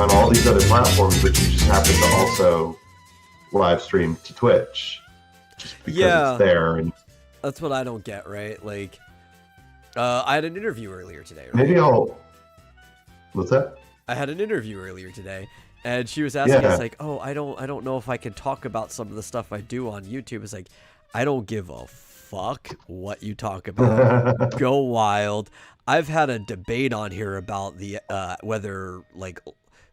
on all these other platforms, but you just happen to also live stream to Twitch just because it's there. And that's what I don't get, right? Like, I had an interview earlier today, right? Maybe I'll... What's that? I had an interview earlier today, and she was asking us like, "Oh, I don't know if I can talk about some of the stuff I do on YouTube." It's like, I don't give a fuck what you talk about. Go wild. I've had a debate on here about the whether like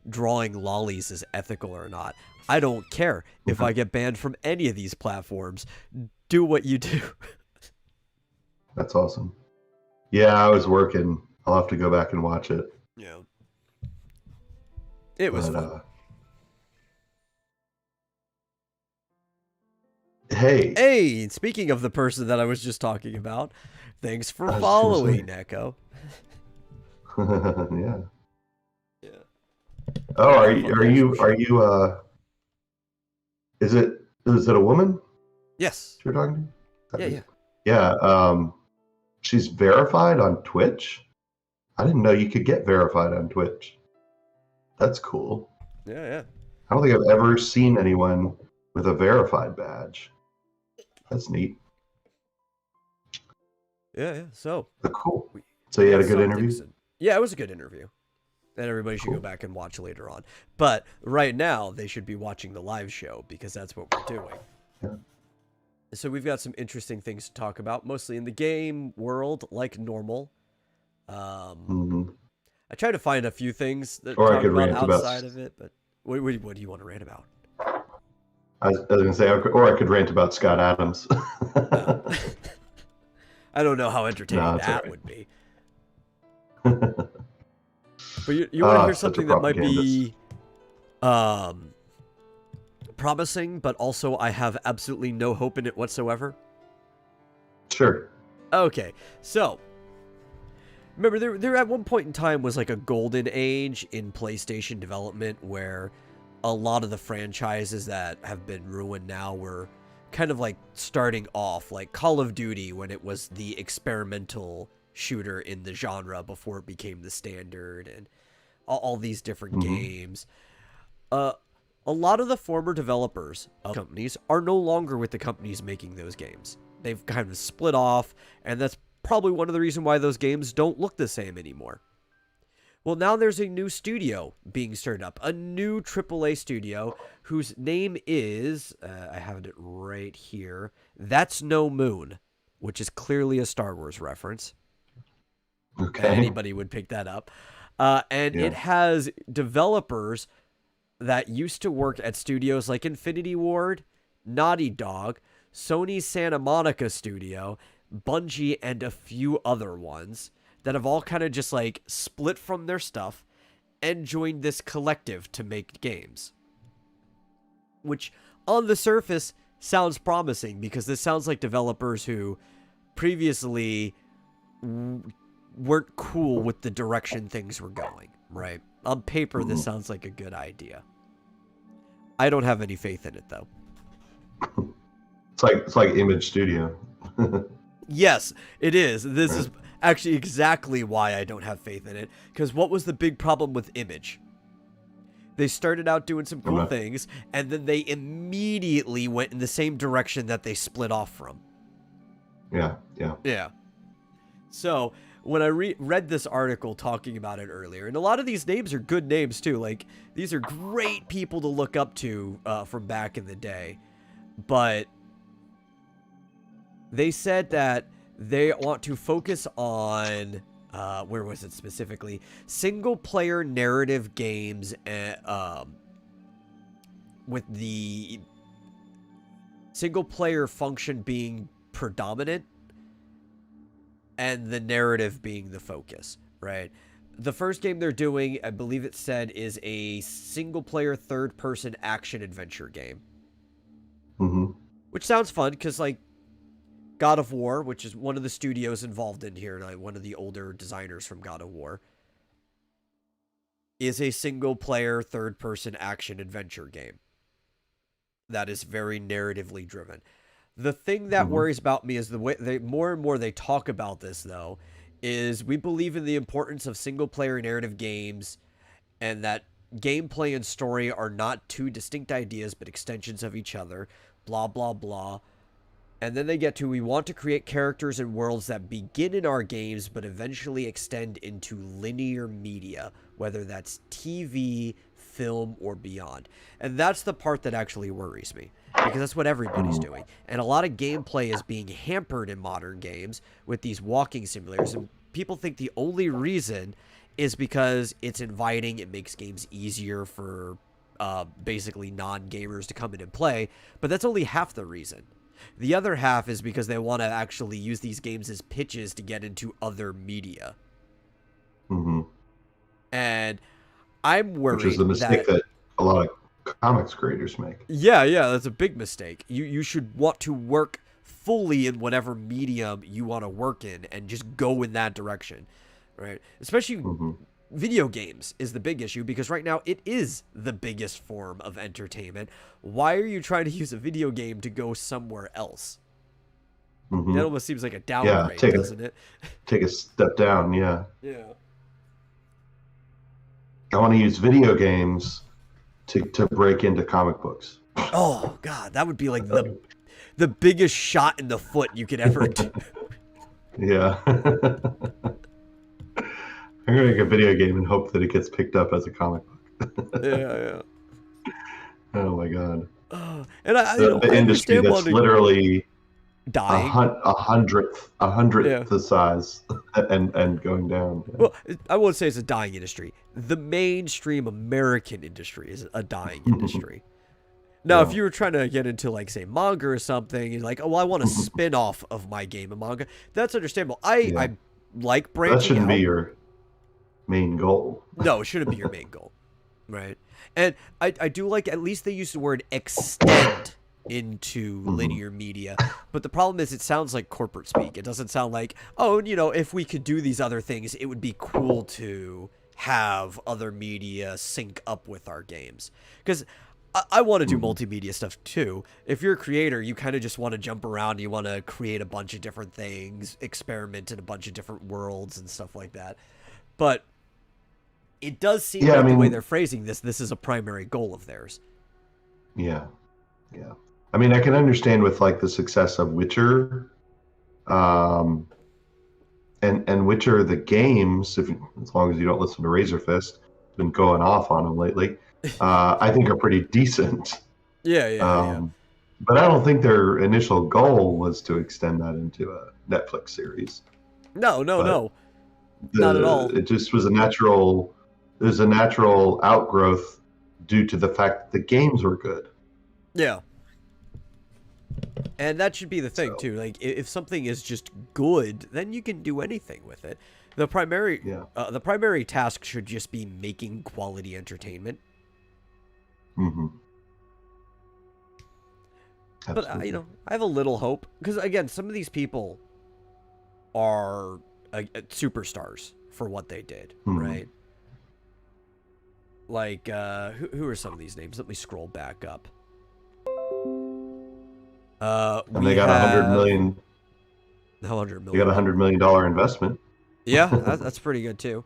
drawing lollies is ethical or not. I don't care if I get banned from any of these platforms. Do what you do. That's awesome. Yeah, I was working. I'll have to go back and watch it. Yeah. It was fun. Hey, speaking of the person that I was just talking about, thanks for following, Echo. Yeah. Yeah. Oh, are you is it a woman? Yes. You're talking to? Yeah. Yeah. She's verified on Twitch. I didn't know you could get verified on Twitch. That's cool. Yeah. I don't think I've ever seen anyone with a verified badge. That's neat. Yeah. So cool. So you had a good interview? Yeah, it was a good interview. And everybody should go back and watch later on. But right now, they should be watching the live show because that's what we're doing. Yeah. So we've got some interesting things to talk about, mostly in the game world, like normal. I try to find a few things that talk about outside of it, but what do you want to rant about? I was going to say, or I could rant about Scott Adams. No. I don't know how entertaining that would be. But you want to hear something that might be promising, but also I have absolutely no hope in it whatsoever? Sure. Okay, so remember there at one point in time was like a golden age in PlayStation development where a lot of the franchises that have been ruined now were kind of like starting off, like Call of Duty when it was the experimental shooter in the genre before it became the standard, and all these different games. A lot of the former developers of companies are no longer with the companies making those games. They've kind of split off, and that's probably one of the reasons why those games don't look the same anymore. Well, now there's a new studio being started up, a new AAA studio whose name is, I have it right here, That's No Moon, which is clearly a Star Wars reference. Okay. Anybody would pick that up. It has developers that used to work at studios like Infinity Ward, Naughty Dog, Sony's Santa Monica studio, Bungie, and a few other ones that have all kind of just like split from their stuff and joined this collective to make games. Which on the surface sounds promising because this sounds like developers who previously weren't cool with the direction things were going, right? On paper, this sounds like a good idea. I don't have any faith in it, though. It's like Image Studio. Yes, it is. This is actually exactly why I don't have faith in it. Because what was the big problem with Image? They started out doing some cool things, and then they immediately went in the same direction that they split off from. Yeah. So when I read this article talking about it earlier, and a lot of these names are good names too. Like, these are great people to look up to from back in the day. But they said that they want to focus on, where was it specifically? Single-player narrative games with the single-player function being predominant and the narrative being the focus, right? The first game they're doing, I believe it said, is a single-player third-person action-adventure game. Which sounds fun, because, like, God of War, which is one of the studios involved in here, like one of the older designers from God of War, is a single-player third-person action-adventure game that is very narratively driven. The thing that worries about me is the way more and more they talk about this, though, is we believe in the importance of single-player narrative games and that gameplay and story are not two distinct ideas, but extensions of each other, blah, blah, blah. And then they get to, we want to create characters and worlds that begin in our games, but eventually extend into linear media, whether that's TV, film, or beyond. And that's the part that actually worries me, because that's what everybody's doing. And a lot of gameplay is being hampered in modern games with these walking simulators, and people think the only reason is because it's inviting, it makes games easier for basically non-gamers to come in and play, but that's only half the reason. The other half is because they want to actually use these games as pitches to get into other media. Mm-hmm. And I'm worried Which is the mistake that a lot of comics creators make. Yeah, that's a big mistake. You should want to work fully in whatever medium you want to work in and just go in that direction, right? Especially video games is the big issue, because right now it is the biggest form of entertainment. Why are you trying to use a video game to go somewhere else? That almost seems like a downgrade, doesn't it? Take a step down, yeah. Yeah. I want to use video games to break into comic books. Oh God, that would be like the biggest shot in the foot you could ever do. Yeah. I'm gonna make a video game and hope that it gets picked up as a comic book. Yeah. Oh my God. And the industry that's literally dying, a hundredth the size, and going down. Yeah. Well, I won't say it's a dying industry. The mainstream American industry is a dying industry. Now, if you were trying to get into, like, say, manga or something, you're like, oh, well, I want a spin-off of my game of manga. That's understandable. I like branching out. That shouldn't be your main goal. No, it shouldn't be your main goal, right? And I do like, at least they use the word extend into linear media, but the problem is it sounds like corporate speak. It doesn't sound like, oh, if we could do these other things, it would be cool to have other media sync up with our games. Because I want to do multimedia stuff too. If you're a creator, you kind of just want to jump around, you want to create a bunch of different things, experiment in a bunch of different worlds and stuff like that. But it does seem like the way they're phrasing this is a primary goal of theirs. Yeah. I mean, I can understand with, like, the success of Witcher, and Witcher the games, as long as you don't listen to Razorfist, been going off on them lately. I think are pretty decent. Yeah. But I don't think their initial goal was to extend that into a Netflix series. No. Not at all. It just was a natural outgrowth due to the fact that the games were good. Yeah. And that should be the thing too. Like, if something is just good, then you can do anything with it. The primary task should just be making quality entertainment. But I have a little hope, because again, some of these people are superstars for what they did, right? Like, who are some of these names? Let me scroll back up. And they got $100 million. They got $100 million investment. Yeah, that's pretty good too.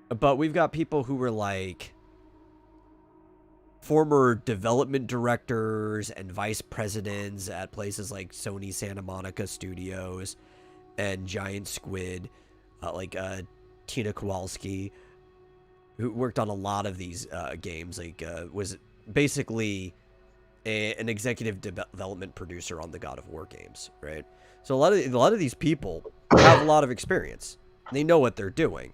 But we've got people who were like former development directors and vice presidents at places like Sony Santa Monica Studios and Giant Squid, like Tina Kowalski, who worked on a lot of these games. Like, was basically an executive development producer on the God of War games, right? So a lot of these people have a lot of experience. They know what they're doing.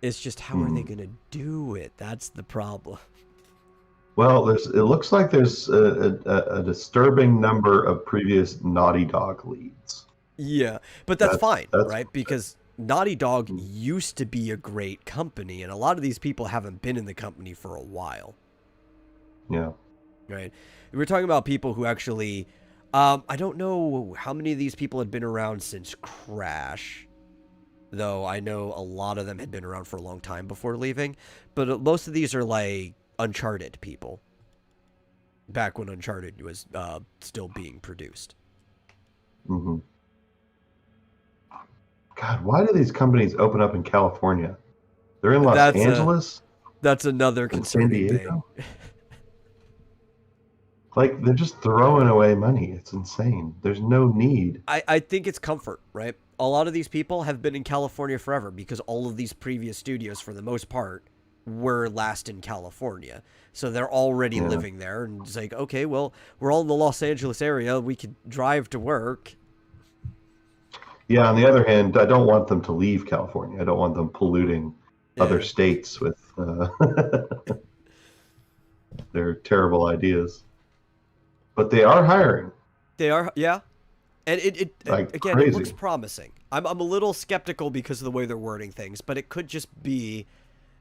It's just, how are they going to do it? That's the problem. Well, it looks like there's a disturbing number of previous Naughty Dog leads. Yeah, but that's fine, right? Because Naughty Dog used to be a great company, and a lot of these people haven't been in the company for a while. Yeah. Right? We're talking about people who actually... I don't know how many of these people had been around since Crash, though I know a lot of them had been around for a long time before leaving. But most of these are like Uncharted people, back when Uncharted was still being produced. God, why do these companies open up in California? They're in Los Angeles that's another and San concerning thing. Diego. Like they're just throwing away money. It's insane. There's no need. I think it's comfort, right? A lot of these people have been in California forever because all of these previous studios, for the most part, were last in California. So they're already Yeah. living there. And it's like, okay, well, we're all in the Los Angeles area. We could drive to work. Yeah. On the other hand, I don't want them to leave California. I don't want them polluting other Yeah. states with their terrible ideas. But they are hiring They are, yeah. And like again, it looks crazy. promising. I'm a little skeptical because of the way they're wording things, but it could just be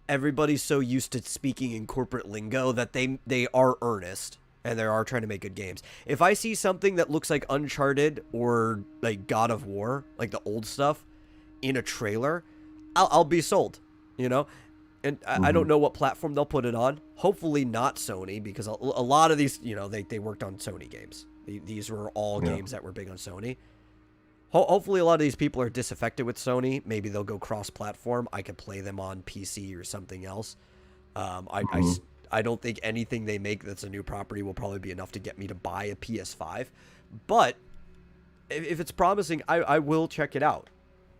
everybody's so used to speaking in corporate lingo that they are earnest and they are trying to make good games. If I see something that looks like Uncharted or like God of War, like the old stuff, in a trailer, I'll be sold, you know? And I don't Hmm. know what platform they'll put it on. Hopefully not Sony, because a lot of these, you know, they worked on Sony games. These were all Yeah. games that were big on Sony. Hopefully a lot of these people are disaffected with Sony. Maybe they'll go cross-platform. I could play them on PC or something else. Hmm. I don't think anything they make that's a new property will probably be enough to get me to buy a PS5. But if it's promising, I will check it out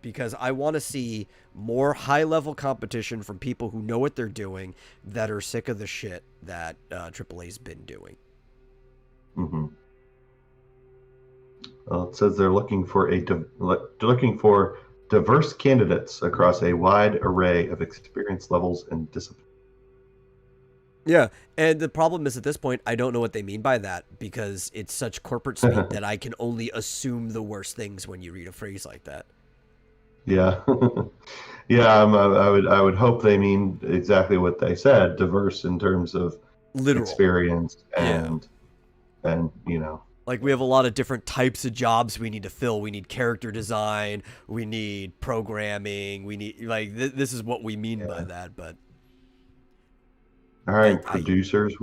because I want to see more high-level competition from people who know what they're doing that are sick of the shit that AAA's been doing. Hmm. Well, it says they're looking for diverse candidates across a wide array of experience levels and disciplines. Yeah, and the problem is at this point, I don't know what they mean by that because it's such corporate speak that I can only assume the worst things when you read a phrase like that. Yeah, yeah. I would hope they mean exactly what they said, diverse in terms of Literal. experience Yeah. and you know. Like we have a lot of different types of jobs we need to fill. We need character design, we need programming, we need like this is what we mean by Yeah. that, but All I right, I producers.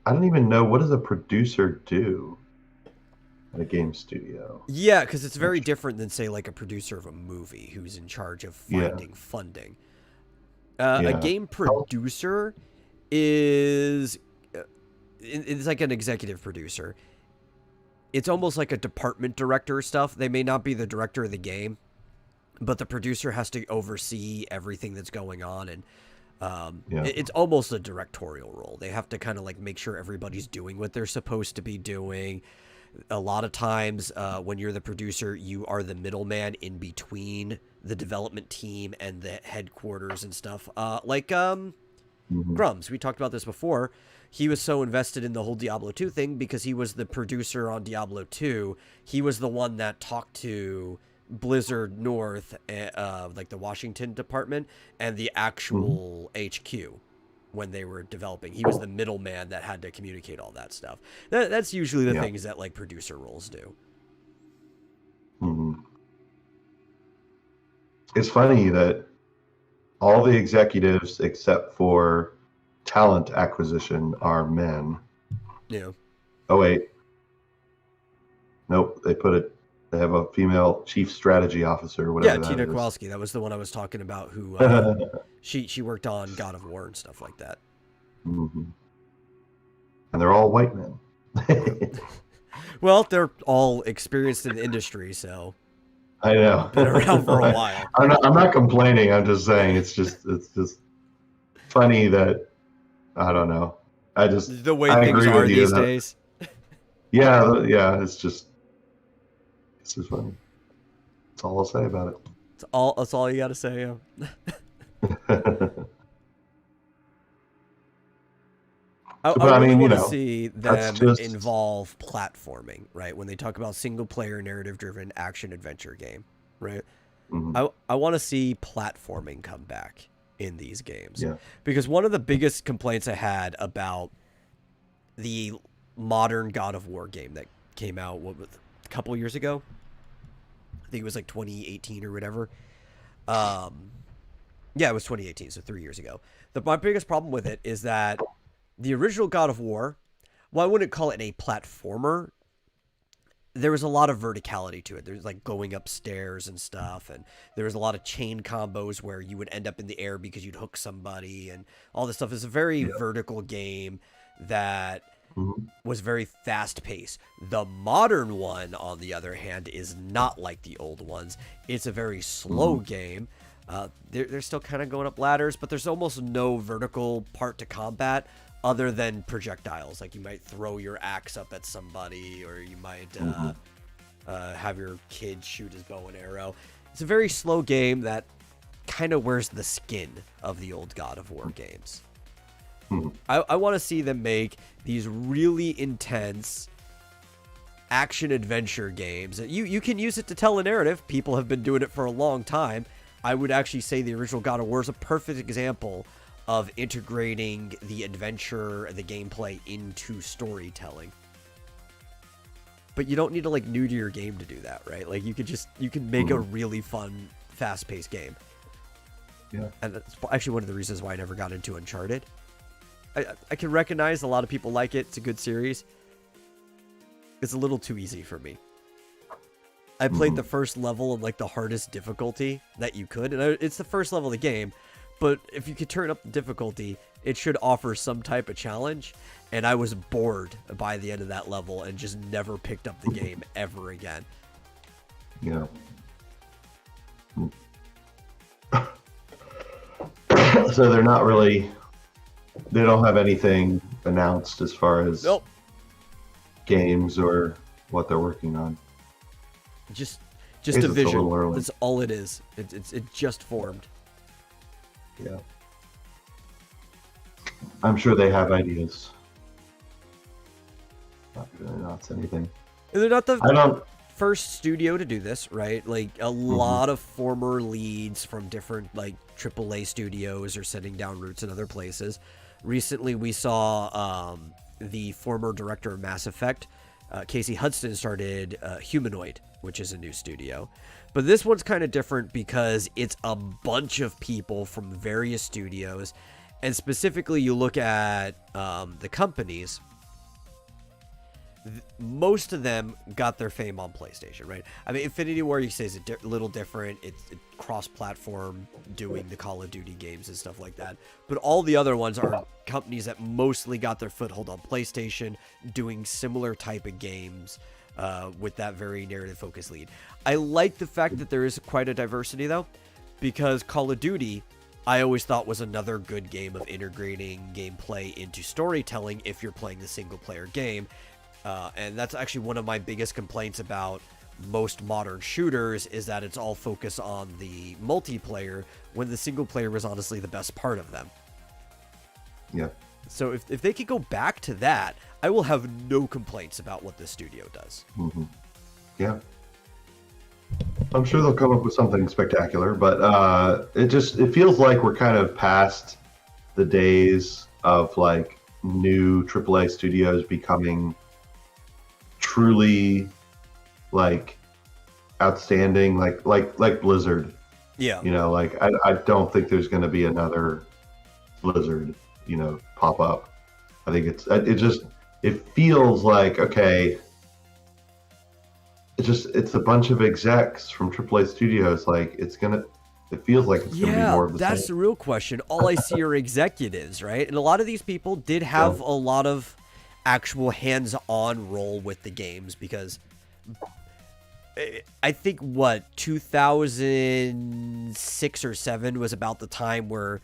I don't even know what does a producer do at a game studio. yeah, because it's Not very sure. different than say like a producer of a movie who's in charge of Yeah, finding funding. A yeah. game Oh, producer is it's like an executive producer. It's almost like a department director stuff. They may not be the director of the game, but the producer has to oversee everything that's going on, and yeah. it's almost a directorial role. They have to kind of like make sure everybody's doing what they're supposed to be doing. A lot of times, when you're the producer, you are the middleman in between the development team and the headquarters and stuff. Hmm. Grums, we talked about this before. He was so invested in the whole Diablo 2 thing because he was the producer on Diablo 2. He was the one that talked to Blizzard North, like the Washington department, and the Hmm. actual HQ when they were developing. He was the middleman that had to communicate all that stuff. That's usually the Yeah. things that like producer roles do. Hmm. It's funny that all the executives except for talent acquisition are men. You know, Oh wait, nope. They have a female chief strategy officer, yeah, whatever that Tina is. Kowalski. That was the one I was talking about. Who she worked on God of War and stuff like that. Mhm. And they're all white men. Well, they're all experienced in the industry, so I know. been around for a while. I'm not complaining. I'm just saying it's just funny that I don't know. The way I things agree with are you these that days. yeah. It's just funny. That's all I'll say about That's all you got to say. it. I But I really mean, want to see that's them just involve platforming, right? When they talk about single player narrative driven action adventure game, right? mhm, I want to see platforming come back in these games. yeah. Because one of the biggest complaints I had about the modern God of War game that came out a couple of years ago, I think it was like 2018 or whatever. Yeah, it was 2018, so 3 years ago. My biggest problem with it is that the original God of War, well, I wouldn't call it a platformer. there was a lot of verticality to it. There's like going upstairs and stuff, and there was a lot of chain combos where you would end up in the air because you'd hook somebody, and all this stuff. It's a very vertical game that was very fast paced. The modern one, on the other hand, is not like the old ones. It's a very slow game. They're still kind of going up ladders, but there's almost no vertical part to combat other than projectiles. Like you might throw your axe up at somebody, or you might have your kid shoot his bow and arrow. It's a very slow game that kind of wears the skin of the old God of War games. I want to see them make these really intense action adventure games. You can use it to tell a narrative. People have been doing it for a long time. I would actually say the original God of War is a perfect example of integrating the adventure and the gameplay into storytelling. But you don't need to like new to your game to do that, right? Like you can make a really fun, fast-paced game. Yeah. And that's actually one of the reasons why I never got into Uncharted. I can recognize a lot of people like it. It's a good series. It's a little too easy for me. I played the first level of like the hardest difficulty that you could, and it's the first level of the game. But if you could turn up the difficulty, it should offer some type of challenge. And I was bored by the end of that level and just never picked up the game ever again. Yeah. So they're not really, they don't have anything announced as far as games or what they're working on. Just a vision. That's all it is. It just formed. Yeah. I'm sure they have ideas. Not going to announce anything. And they're not the first studio to do this, right? Like a lot of former leads from different like AAA studios are setting down roots in other places. Recently, we saw the former director of Mass Effect, Casey Hudson, started Humanoid, which is a new studio. But this one's kind of different because it's a bunch of people from various studios. And specifically, you look at the companies, most of them got their fame on PlayStation, right? I mean, Infinity Ward, you say, is a little different. It's cross-platform, doing the Call of Duty games and stuff like that. But all the other ones are companies that mostly got their foothold on PlayStation, doing similar type of games with that very narrative-focused lead. I like the fact that there is quite a diversity, though, because Call of Duty, I always thought, was another good game of integrating gameplay into storytelling if you're playing the single-player game. And that's actually one of my biggest complaints about most modern shooters, is that it's all focused on the multiplayer when the single player was honestly the best part of them. Yeah. So if they could go back to that, I will have no complaints about what this studio does. Yeah. I'm sure they'll come up with something spectacular, but it feels like we're kind of past the days of like new AAA studios becoming truly like outstanding, like Blizzard. Yeah. You know, like I don't think there's going to be another Blizzard, you know, pop up. I think it feels like, okay, it's a bunch of execs from AAA studios. Like it feels like it's going to be more of the same. That's the real question. All I see are executives, right? And a lot of these people did have a lot of actual hands-on role with the games, because I think 2006 or 7 was about the time where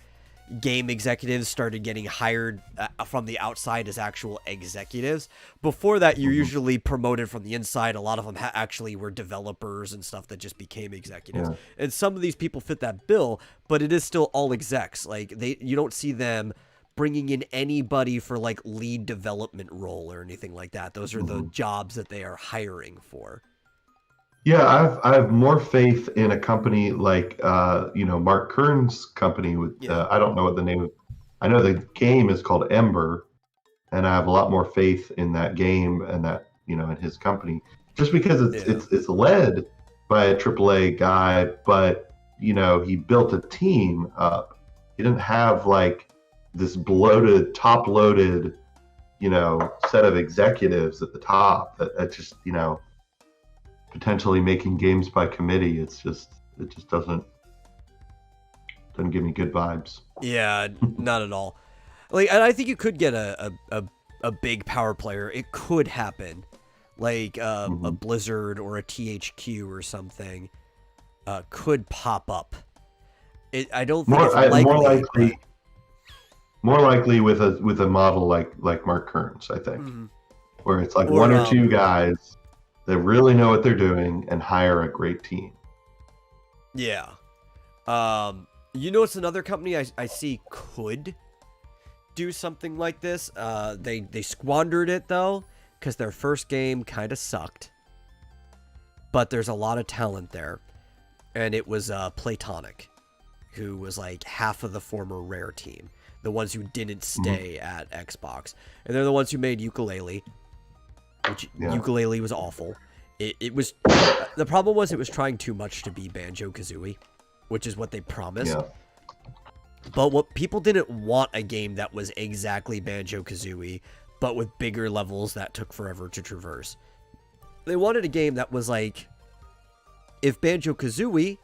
game executives started getting hired from the outside as actual executives. Before that, you're usually promoted from the inside. A lot of them actually were developers and stuff that just became executives. Yeah. And some of these people fit that bill, but it is still all execs. Like you don't see them bringing in anybody for like lead development role or anything like that. Those are the jobs that they are hiring for. Yeah, I have more faith in a company like Mark Kern's company with I don't know what the name of. I know the game is called Ember, and I have a lot more faith in that game and that in his company, just because it's led by a AAA guy, but he built a team up. He didn't have like this bloated, top-loaded, set of executives at the top that just potentially making games by committee. It just doesn't give me good vibes. Yeah, not at all. Like, and I think you could get a big power player. It could happen, like a Blizzard or a THQ or something, could pop up. I don't think it's likely. More likely with a model like Mark Kearns, I think, where it's like one or two guys that really know what they're doing and hire a great team. Yeah. It's another company I see could do something like this. They squandered it though, because their first game kind of sucked. But there's a lot of talent there, and it was Playtonic, who was like half of the former Rare team, the ones who didn't stay at Xbox, and they're the ones who made Yooka-Laylee, which Yooka-Laylee was awful. It was the problem was it was trying too much to be Banjo-Kazooie, which is what they promised. Yeah. But what people didn't want a game that was exactly Banjo-Kazooie, but with bigger levels that took forever to traverse. They wanted a game that was like, if Banjo-Kazooie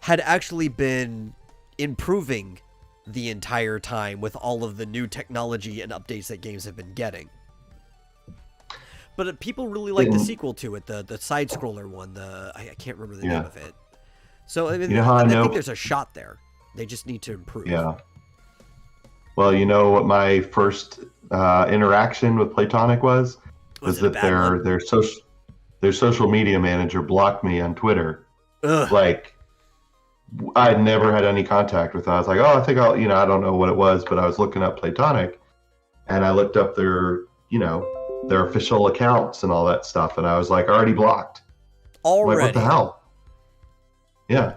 had actually been improving the entire time with all of the new technology and updates that games have been getting. But people really like the sequel to it, the side-scroller one. I can't remember the name of it. So I mean, I think there's a shot there. They just need to improve. Yeah. Well, you know what my first interaction with Playtonic was that their social media manager blocked me on Twitter. Ugh. Like, I'd never had any contact with them. I was like, oh, I think I don't know what it was, but I was looking up Playtonic, and I looked up their official accounts and all that stuff, and I was like, already blocked. Already. Like, what the hell? Yeah.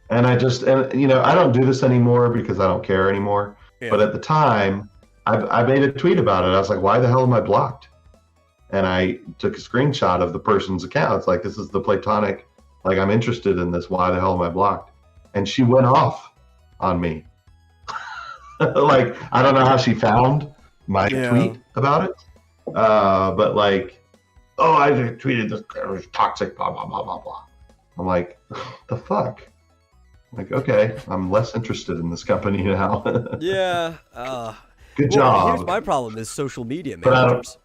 And I don't do this anymore because I don't care anymore. Yeah. But at the time, I made a tweet about it. I was like, why the hell am I blocked? And I took a screenshot of the person's account. It's like, this is the Playtonic. Like, I'm interested in this. Why the hell am I blocked? And she went off on me. Like, I don't know how she found my tweet about it. But like, oh, I tweeted this. It was toxic, blah, blah, blah, blah, blah. I'm like, the fuck? Like, okay, I'm less interested in this company now. Yeah. Good job. Here's my problem is social media managers.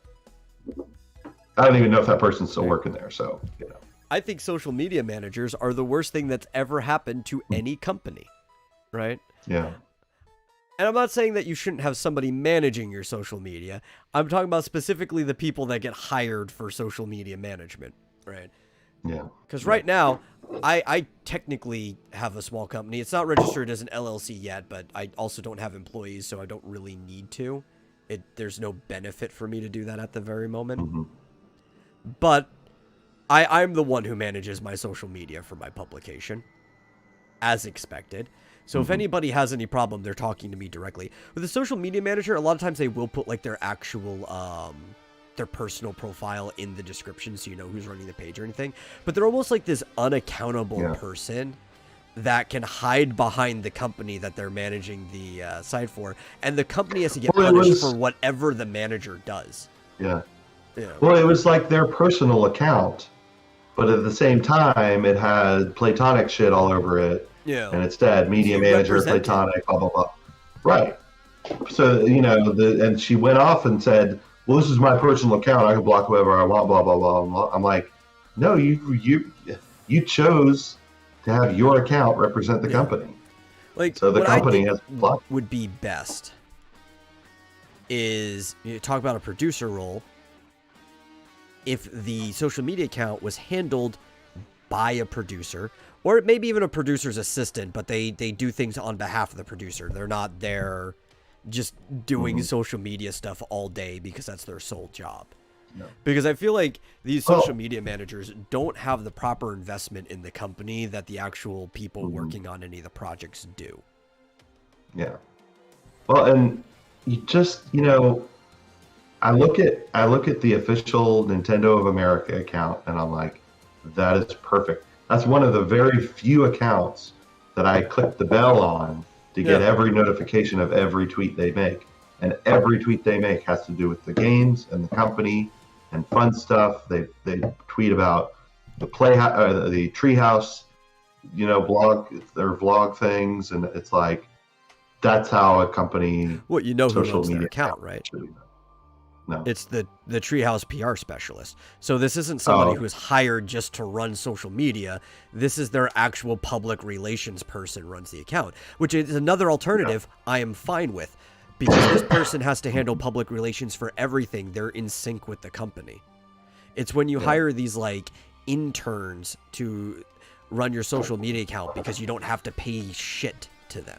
I don't even know if that person's still working there, so, you know. I think social media managers are the worst thing that's ever happened to any company, right? Yeah. And I'm not saying that you shouldn't have somebody managing your social media. I'm talking about specifically the people that get hired for social media management, right? Yeah. Because right now, I technically have a small company. It's not registered as an LLC yet, but I also don't have employees, so I don't really need to. There's no benefit for me to do that at the very moment. Mm-hmm. But I'm the one who manages my social media for my publication, as expected. So if anybody has any problem, they're talking to me directly. With a social media manager, a lot of times they will put like their actual, their personal profile in the description so you know who's running the page or anything. But they're almost like this unaccountable person that can hide behind the company that they're managing the site for. And the company has to get punished for whatever the manager does. Yeah. Well, it was like their personal account, but at the same time, it had Playtonic shit all over it. Yeah. And instead, media manager, Playtonic, blah, blah, blah. Right. So, and she went off and said, well, this is my personal account. I can block whoever I want, blah, blah, blah, blah. I'm like, no, you chose to have your account represent the company. Like, so the company has blocked. Would be best is talk about a producer role. If the social media account was handled by a producer, or maybe even a producer's assistant, but they do things on behalf of the producer. They're not there just doing social media stuff all day because that's their sole job. No. Because I feel like these social media managers don't have the proper investment in the company that the actual people working on any of the projects do. Yeah. Well, and you just, I look at the official Nintendo of America account and I'm like, that is perfect. That's one of the very few accounts that I click the bell on to get every notification of every tweet they make. And every tweet they make has to do with the games and the company and fun stuff. They tweet about the the treehouse, blog their vlog things, and it's like that's how a company Well, you know who social runs their media account, right? should be done. No. It's the Treehouse PR specialist. So this isn't somebody Oh. who's hired just to run social media. This is their actual public relations person runs the account, which is another alternative I am fine with, because this person has to handle public relations for everything. They're in sync with the company. It's when you hire these like interns to run your social media account because you don't have to pay shit to them,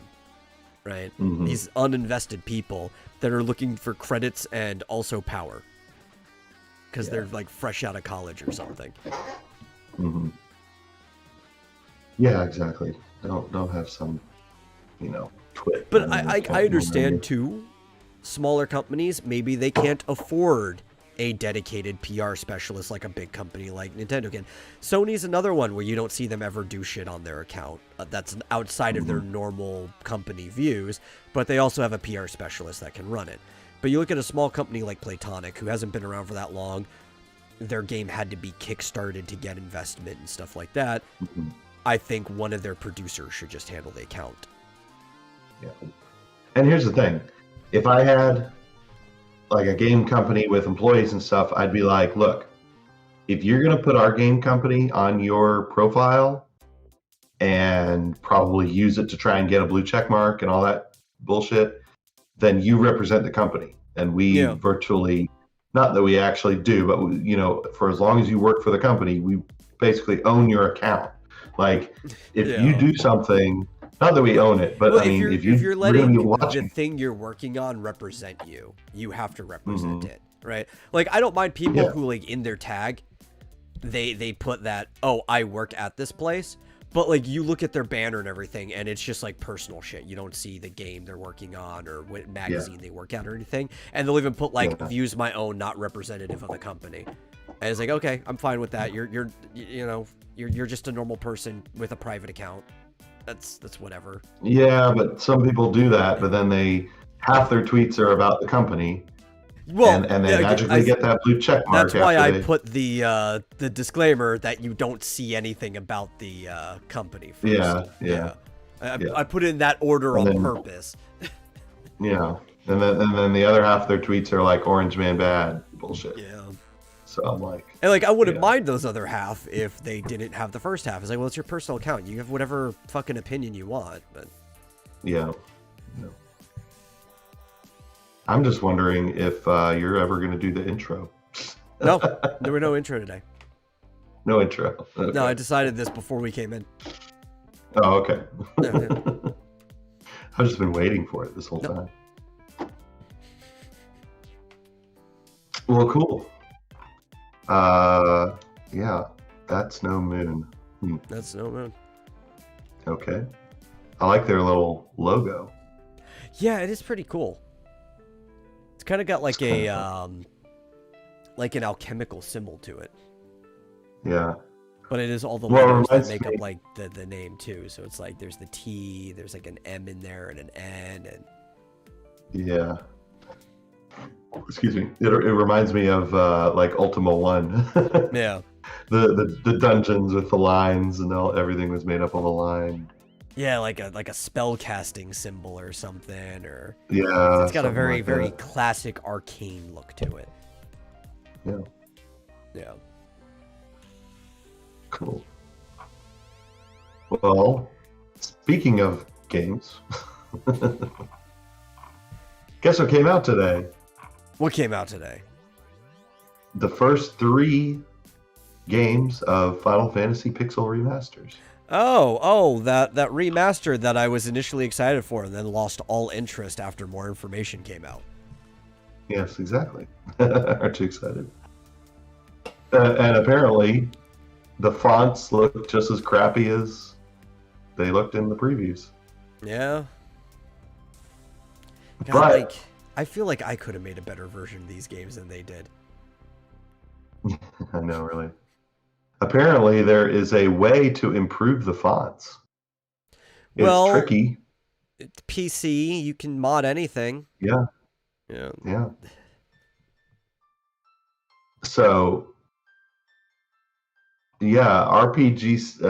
right? These uninvested people that are looking for credits and also power because they're like fresh out of college or something. Yeah, exactly. Don't have some, twit. But I understand too, smaller companies, maybe they can't afford a dedicated PR specialist like a big company like Nintendo can. Sony's another one where you don't see them ever do shit on their account. That's outside of their normal company views, but they also have a PR specialist that can run it. But you look at a small company like Playtonic, who hasn't been around for that long. Their game had to be kickstarted to get investment and stuff like that. I think one of their producers should just handle the account. Yeah. And here's the thing. If I had like a game company with employees and stuff, I'd be like, look, if you're going to put our game company on your profile and probably use it to try and get a blue check mark and all that bullshit, then you represent the company. And we virtually, not that we actually do, but for as long as you work for the company, we basically own your account. Like if you do something, not that we own it, but well, I mean, if you're letting the thing you're working on represent you, you have to represent it, right? Like I don't mind people who like in their tag, they put that, oh, I work at this place, but like you look at their banner and everything, and it's just like personal shit. You don't see the game they're working on or what magazine they work at or anything, and they'll even put like views my own, not representative of the company. And it's like, okay, I'm fine with that. You're just a normal person with a private account. That's whatever. Yeah, but some people do that, but then half their tweets are about the company. Well, and they magically get that blue check mark. That's why I put the disclaimer that you don't see anything about the company first. I put it in that order on purpose. Yeah, and then the other half of their tweets are like Orange Man bad bullshit. Yeah. So I'm like, and like I wouldn't mind those other half if they didn't have the first half. It's like, well, it's your personal account. You have whatever fucking opinion you want, but yeah. I'm just wondering if you're ever going to do the intro. No, there were no intro today. No intro. Okay. No, I decided this before we came in. Oh, okay. I've just been waiting for it this whole time. Well, cool. Yeah, that's no moon. That's no moon. Okay. I like their little logo. Yeah, it is pretty cool. It's kind of got like like an alchemical symbol to it. Yeah. But it is all the letters that make up like the name too. So it's like there's the T, there's like an M in there and an N and yeah. Excuse me. It reminds me of like Ultima 1. Yeah. The dungeons with the lines and everything was made up of a line. Yeah, like a spell casting symbol or something, or yeah. It's got a very very classic arcane look to it. Yeah. Yeah. Cool. Well, speaking of games, guess what came out today? What came out today? The first 3 games of Final Fantasy Pixel Remasters. Oh, that remaster that I was initially excited for and then lost all interest after more information came out. Yes, exactly. Aren't you excited? And apparently, the fonts look just as crappy as they looked in the previews. Yeah. God, But I feel like I could have made a better version of these games than they did. I know, really. Apparently, there is a way to improve the fonts. It's tricky. It's PC, you can mod anything. Yeah. Yeah. Yeah. So, Yeah, RPGs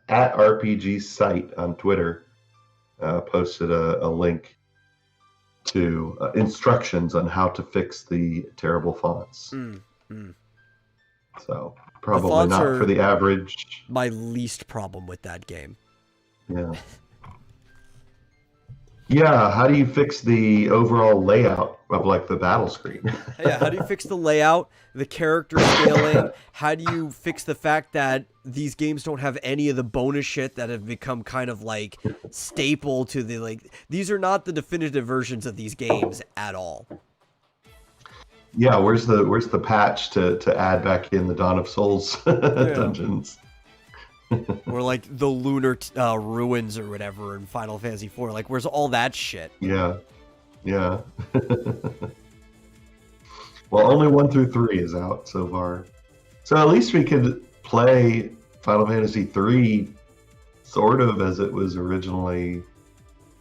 at RPG site on Twitter posted a link to instructions on how to fix the terrible fonts. Mm, mm. So The probably fonts not for are the average. my least problem with that game. Yeah. Yeah, how do you fix the overall layout of like the battle screen? Yeah, how do you fix the layout, the character scaling? How do you fix the fact that these games don't have any of the bonus shit that have become kind of like staple to the like these are not the definitive versions of these games at all. Yeah, where's the patch to add back in the Dawn of Souls Yeah. dungeons? Or like the lunar ruins or whatever in Final Fantasy IV. Like where's all that shit? Yeah, yeah. Well, only 1 through 3 is out so far, so at least we could play Final Fantasy 3 sort of as it was originally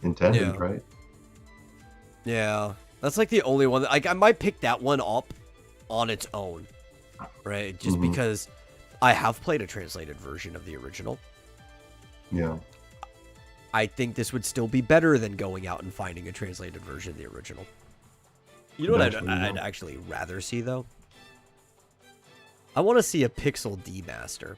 intended, Yeah. right? Yeah. That's like the only one that, like I might pick that one up on its own. Right? Just Mhm. because I have played a translated version of the original. Yeah. I think this would still be better than going out and finding a translated version of the original. You know what Eventually, I'd yeah. actually rather see, though? I want to see a Pixel Demaster.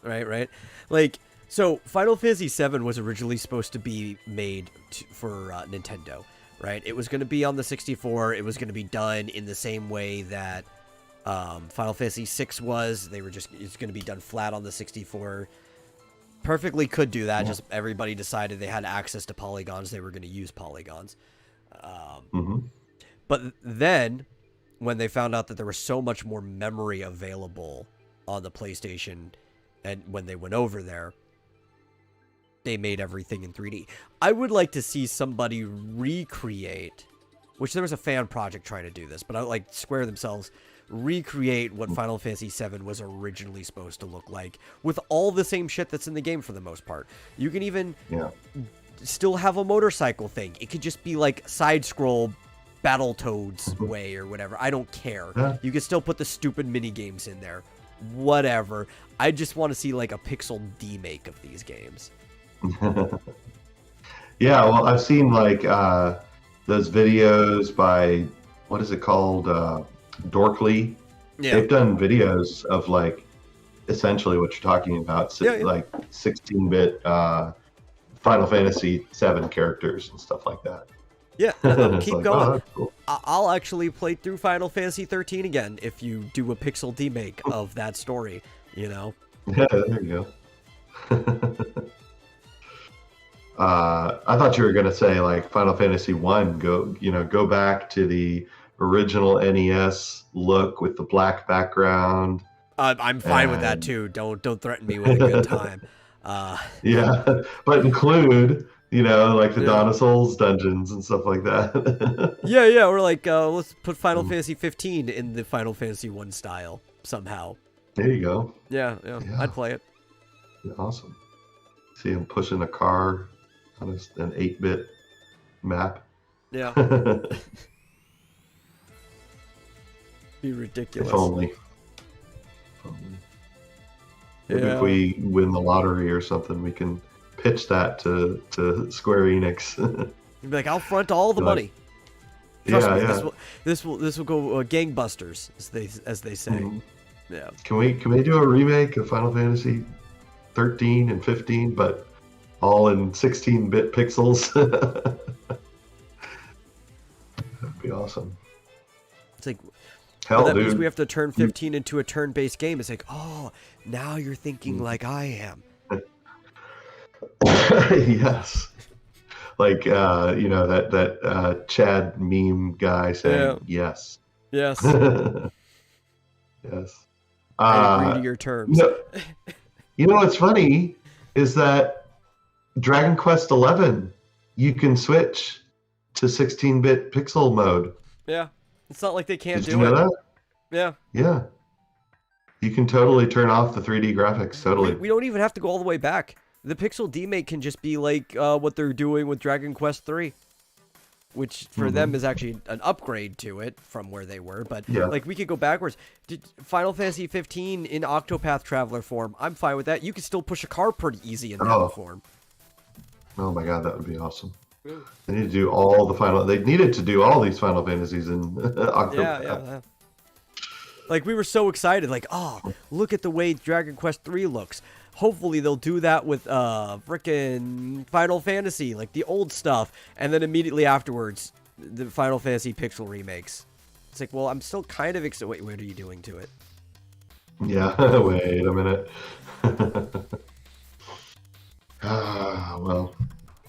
Right? Like, so Final Fantasy VII was originally supposed to be made for Nintendo, right? It was going to be on the 64. It was going to be done in the same way that Final Fantasy VI was. It's going to be done flat on the 64. Perfectly could do that. Yeah. Just everybody decided they had access to polygons. They were going to use polygons. Hmm. But then, when they found out that there was so much more memory available on the PlayStation, and when they went over there, they made everything in 3D. I would like to see somebody recreate, which there was a fan project trying to do this, but I like Square themselves recreate what Final Fantasy VII was originally supposed to look like with all the same shit that's in the game for the most part. You can even Yeah. still have a motorcycle thing. It could just be like side scroll Battletoads way or whatever. I don't care. Yeah. You can still put the stupid mini games in there. Whatever. I just want to see like a pixel demake of these games. Yeah, well, I've seen like those videos by what is it called, Dorkly. Yeah. They've done videos of like essentially what you're talking about, Yeah. like 16-bit Final Fantasy VII characters and stuff like that. Yeah. It's Keep like, going. oh, that's cool. I'll actually play through Final Fantasy 13 again if you do a pixel demake of that story, you know? Yeah, there you go. I thought you were gonna say like Final Fantasy One, go back to the original NES look with the black background. I'm fine with that And- too. Don't threaten me with a good time. Yeah, but include like the Yeah. Dawn of Souls dungeons and stuff like that. Yeah, or like let's put Final Fantasy 15 in the Final Fantasy 1 style somehow. There you go. Yeah, Yeah. I'd play it. Awesome. See him pushing a car on an 8-bit map. Yeah, be ridiculous. If only. Maybe Yeah. if we win the lottery or something, we can pitch that to Square Enix. You'd be like, I'll front all the Like- money. Trust Yeah, me, yeah. this will go gangbusters, as they say. Mhm. Yeah. Can we do a remake of Final Fantasy 13 and 15, but all in 16-bit pixels? That'd be awesome. It's like, Hell, that dude. means we have to turn 15 into a turn-based game. It's like, oh, now you're thinking like I am. Yes. Like that Chad meme guy saying yes. Yes. Yes. I agree to your terms. You know what's funny is that Dragon Quest 11, you can switch to 16-bit pixel mode. Yeah. It's not like they can't Did do you know it. that? Yeah. Yeah. You can totally turn off the 3D graphics. Totally. We don't even have to go all the way back. The pixel demake can just be like what they're doing with Dragon Quest 3. which for them is actually an upgrade to it from where they were. But Yeah. like we could go backwards. Final Fantasy 15 in Octopath Traveler form, I'm fine with that. You could still push a car pretty easy in that form. Oh my god, that would be awesome. They need to do all the final. They needed to do all these Final Fantasies in Octopath. Yeah. Like we were so excited, like, oh, look at the way Dragon Quest 3 looks. Hopefully they'll do that with frickin' Final Fantasy, like the old stuff, and then immediately afterwards, the Final Fantasy pixel remakes. It's like, well, I'm still kind of excited. Wait, what are you doing to it? Yeah, wait a minute. Well,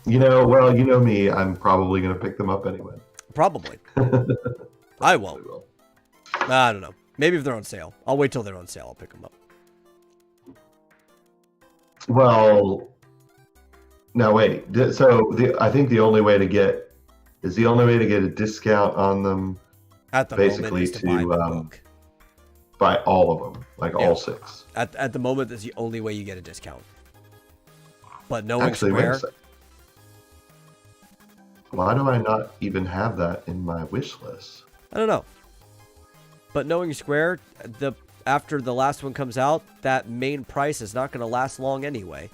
you know me. I'm probably gonna pick them up anyway. Probably. I won't. I don't know. Maybe if they're on sale. I'll wait till they're on sale. I'll pick them up. Well, now wait. So I think the only way to get a discount on them at the basically moment is to buy the book. Buy all of them, like all 6. At the moment, that's the only way you get a discount. But knowing Actually, Square, why do I not even have that in my wish list? I don't know. But knowing Square, after the last one comes out, that main price is not going to last long anyway.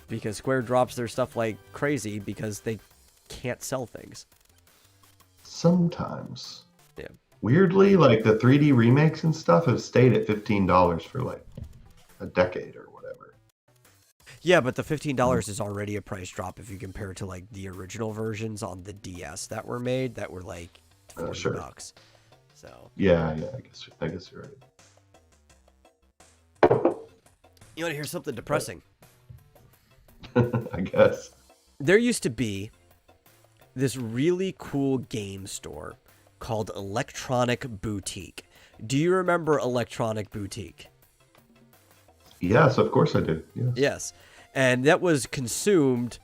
Because Square drops their stuff like crazy because they can't sell things. Sometimes. Yeah. Weirdly, like the 3D remakes and stuff have stayed at $15 for like a decade or whatever. Yeah, but the $15 is already a price drop if you compare it to like the original versions on the DS that were made that were like $40. So yeah, I guess you're right. You want to hear something depressing? I guess. There used to be this really cool game store called Electronic Boutique. Do you remember Electronic Boutique? Yes, of course I do. Yes. And that was consumed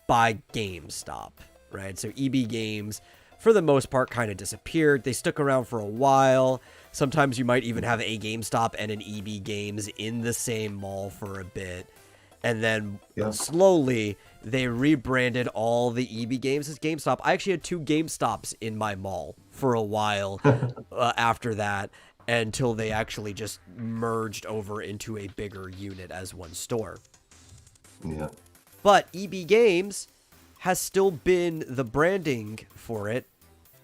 by GameStop, right? So EB Games, for the most part, kind of disappeared. They stuck around for a while. Sometimes you might even have a GameStop and an EB Games in the same mall for a bit. And then slowly, they rebranded all the EB Games as GameStop. I actually had 2 GameStops in my mall for a while after that, until they actually just merged over into a bigger unit as one store. Yeah. But EB Games has still been the branding for it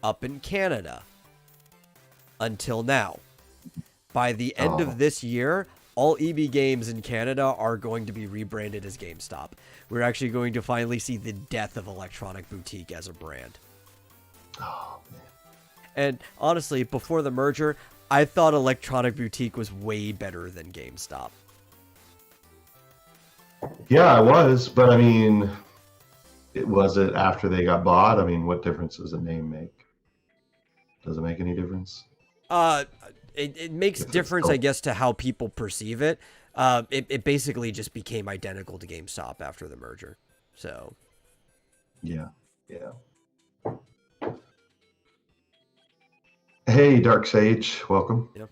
up in Canada until now. By the end of this year, all EB Games in Canada are going to be rebranded as GameStop. We're actually going to finally see the death of Electronic Boutique as a brand. Oh, man. And honestly, before the merger, I thought Electronic Boutique was way better than GameStop. Yeah, I was, but I mean, was it after they got bought? I mean, what difference does a name make? Does it make any difference? It makes difference, I guess, to how people perceive it. It basically just became identical to GameStop after the merger. So, yeah. Hey, Dark Sage, welcome. You know,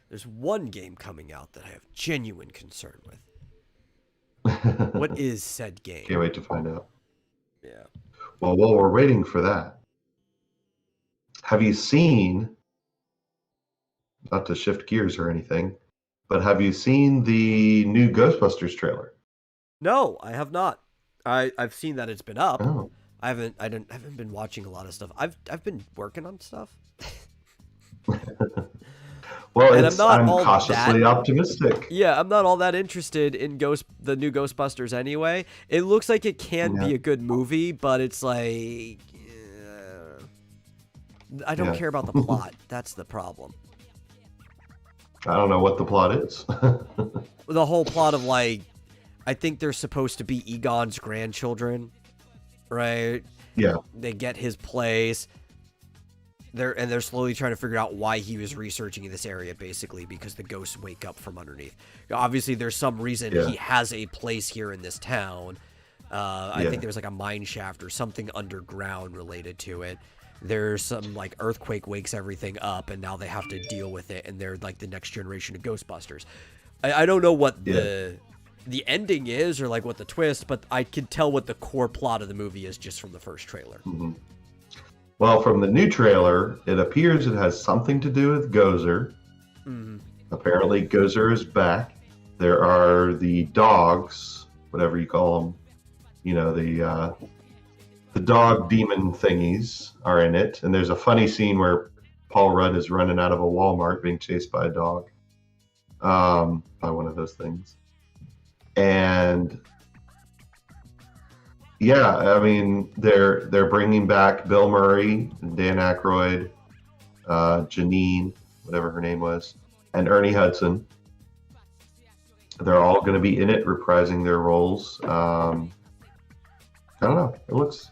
there's one game coming out that I have genuine concern with. What is said game? Can't wait to find out. Yeah. Well, while we're waiting for that, have you seen, not to shift gears or anything, but have you seen the new Ghostbusters trailer? No, I have not. I've seen that it's been up. Oh. I haven't been watching a lot of stuff. I've been working on stuff. Well, and I'm cautiously optimistic. Yeah, I'm not all that interested in the new Ghostbusters anyway. It looks like it can be a good movie, but it's like I don't care about the plot. That's the problem. I don't know what the plot is. The whole plot of like, I think they're supposed to be Egon's grandchildren, right? Yeah. They get his place. They're slowly trying to figure out why he was researching this area, basically, because the ghosts wake up from underneath. Obviously, there's some reason he has a place here in this town. I think there's like a mine shaft or something underground related to it. There's some like earthquake wakes everything up, and now they have to deal with it, and they're like the next generation of Ghostbusters. I don't know what the the ending is or like what the twist, but I can tell what the core plot of the movie is just from the first trailer. Mm-hmm. Well, from the new trailer, it appears it has something to do with Gozer. Mm-hmm. Apparently, Gozer is back. There are the dogs, whatever you call them. You know, the dog demon thingies are in it. And there's a funny scene where Paul Rudd is running out of a Walmart being chased by a dog, by one of those things. And yeah, I mean, they're bringing back Bill Murray, Dan Aykroyd, Janine, whatever her name was, and Ernie Hudson. They're all going to be in it, reprising their roles. I don't know. It looks.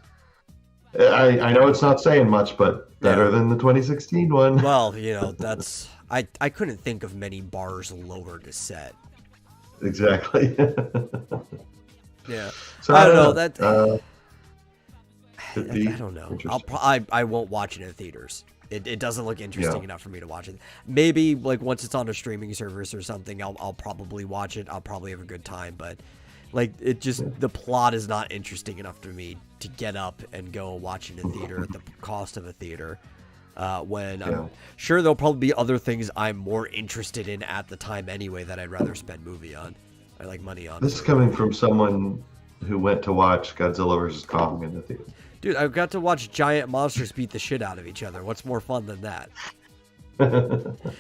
I know it's not saying much, but better than the 2016 one. Well, you know, that's I couldn't think of many bars lower to set. Exactly. Yeah. So I don't know that. I don't know. I won't watch it in theaters. It doesn't look interesting enough for me to watch it. Maybe like once it's on a streaming service or something, I'll probably watch it. I'll probably have a good time, but like it just the plot is not interesting enough to me to get up and go watch it in theater at the cost of a theater. When I'm sure there'll probably be other things I'm more interested in at the time anyway that I'd rather spend money on. This is coming from someone who went to watch Godzilla vs. Kong in the theater. Dude, I've got to watch giant monsters beat the shit out of each other. What's more fun than that?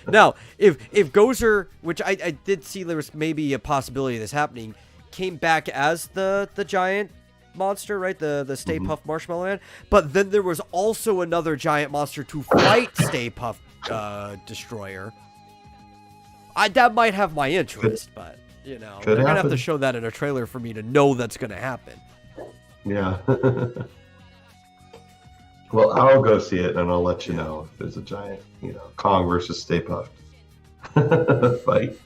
Now, if Gozer, which I did see there was maybe a possibility of this happening, came back as the giant monster, right? The Stay Puft Marshmallow Man. But then there was also another giant monster to fight Stay Puft Destroyer. That might have my interest, but, you know, they're going to have to show that in a trailer for me to know that's going to happen. Yeah. Well, I'll go see it, and I'll let you know if there's a giant, Kong versus Stay Puft fight.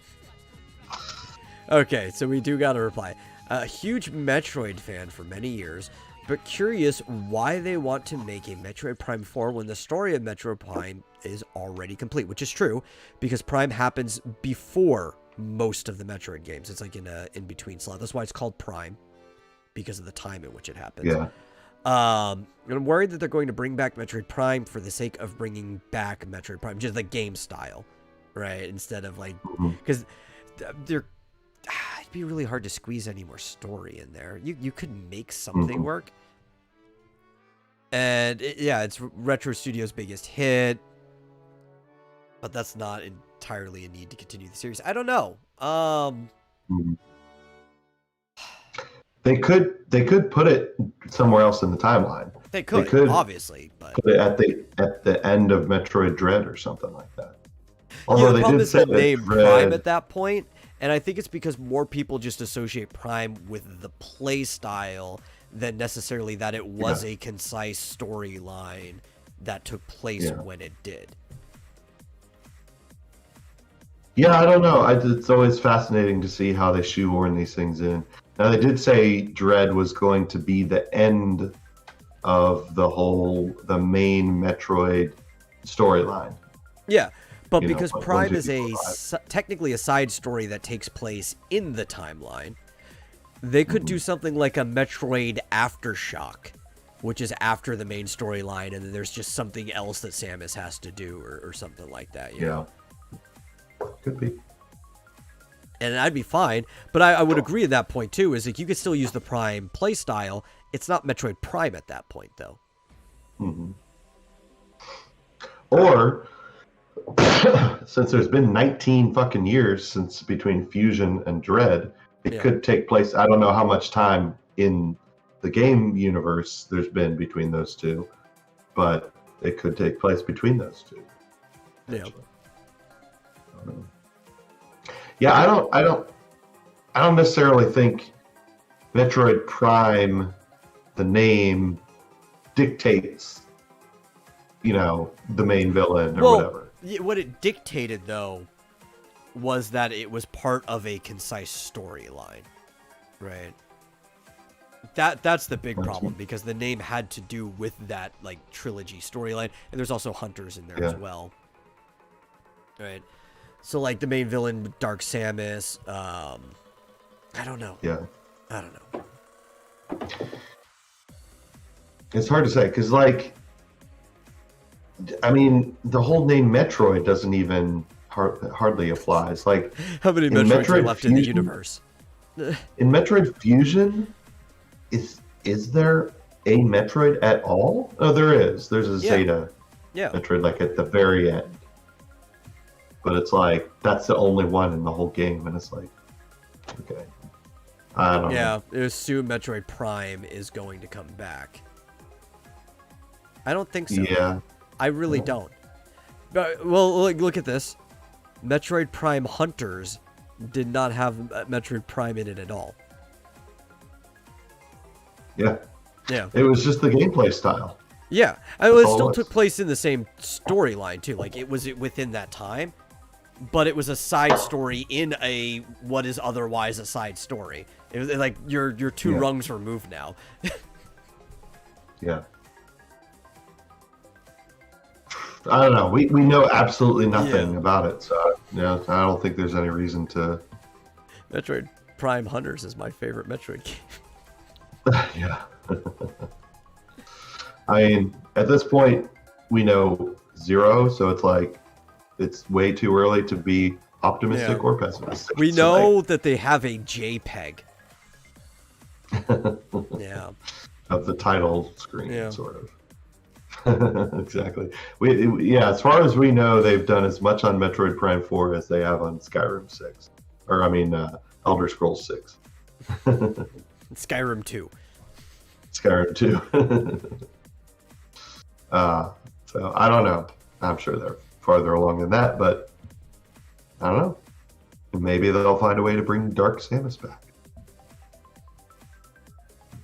Okay, so we do got a reply. A huge Metroid fan for many years, but curious why they want to make a Metroid Prime 4 when the story of Metroid Prime is already complete, which is true, because Prime happens before most of the Metroid games. It's like in a in-between slot. That's why it's called Prime, because of the time in which it happens. Yeah. And I'm worried that they're going to bring back Metroid Prime for the sake of bringing back Metroid Prime, just the game style, right? Instead of like, because it'd be really hard to squeeze any more story in there. You could make something work. And it's Retro Studios' biggest hit, but that's not entirely a need to continue the series. I don't know. They could put it somewhere else in the timeline. They could obviously, but put it at the end of Metroid Dread or something like that. Although the problem did is say the name Prime at that point, and I think it's because more people just associate Prime with the play style than necessarily that it was a concise storyline that took place when it did. Yeah, I don't know. It's always fascinating to see how they shoehorn these things in. Now, they did say Dread was going to be the end of the main Metroid storyline. Yeah, but because Prime is technically a side story that takes place in the timeline, they could do something like a Metroid Aftershock, which is after the main storyline, and then there's just something else that Samus has to do or something like that. You know? Could be. And I'd be fine, but I would agree at that point too, is like you could still use the Prime playstyle. It's not Metroid Prime at that point, though. Or, since there's been 19 fucking years since between Fusion and Dread, it could take place. I don't know how much time in the game universe there's been between those two, but it could take place between those two. Yeah, I don't necessarily think Metroid Prime, the name, dictates, the main villain or whatever. What it dictated, though, was that it was part of a concise storyline, right? That's the big problem, because the name had to do with that like trilogy storyline, and there's also Hunters in there as well, right? So, like, the main villain, Dark Samus, I don't know. Yeah. I don't know. It's hard to say because, like, I mean, the whole name Metroid doesn't even hardly applies. Like, How many in Metroids are Metroid left in the Fusion- universe? in Metroid Fusion, is there a Metroid at all? Oh, there is. There's a Yeah. Zeta Yeah. Metroid, like at the very end. But it's like that's the only one in the whole game, and it's like, okay, I don't know. Yeah, I assume Metroid Prime is going to come back. I don't think so. Yeah. I really don't. But, well, look at this. Metroid Prime Hunters did not have Metroid Prime in it at all. Yeah. Yeah. It was just the gameplay style. Yeah. That's It all still it was. took place in the same storyline, too. Like, it was within that time. But it was a side story in a what is otherwise a side story. It was like you're two Yeah. rungs removed now. Yeah. I don't know. We know absolutely nothing Yeah. about it, so yeah, I don't think there's any reason to. Metroid Prime Hunters is my favorite Metroid game. Yeah. I mean, at this point, we know zero, so it's like it's way too early to be optimistic Yeah. or pessimistic. We So, know that they have a JPEG. Yeah. of the title screen, Yeah. sort of. Exactly. Yeah, as far as we know, they've done as much on Metroid Prime 4 as they have on Skyrim 6. Or, I mean, Elder Scrolls 6. Skyrim 2. Skyrim 2. So, I don't know. I'm sure they're farther along than that, but I don't know. Maybe they'll find a way to bring Dark Samus back.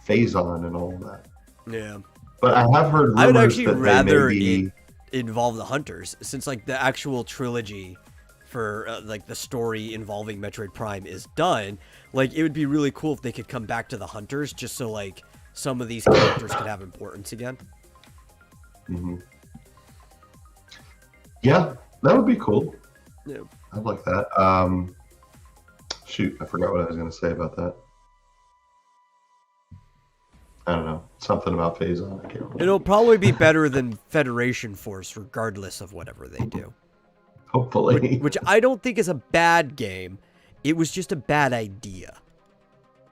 Phazon and all of that. Yeah. But I have heard rumors I would actually that rather they may be... it involve the Hunters, since like the actual trilogy for like the story involving Metroid Prime is done. Like it would be really cool if they could come back to the Hunters, just so like some of these characters could have importance again. Mm-hmm. Yeah, that would be cool. Yeah. I'd like that. Shoot, I forgot what I was going to say about that. I don't know. Something about Phazon. I can't remember. It'll probably be better than Federation Force, regardless of whatever they do. Hopefully. Which I don't think is a bad game. It was just a bad idea.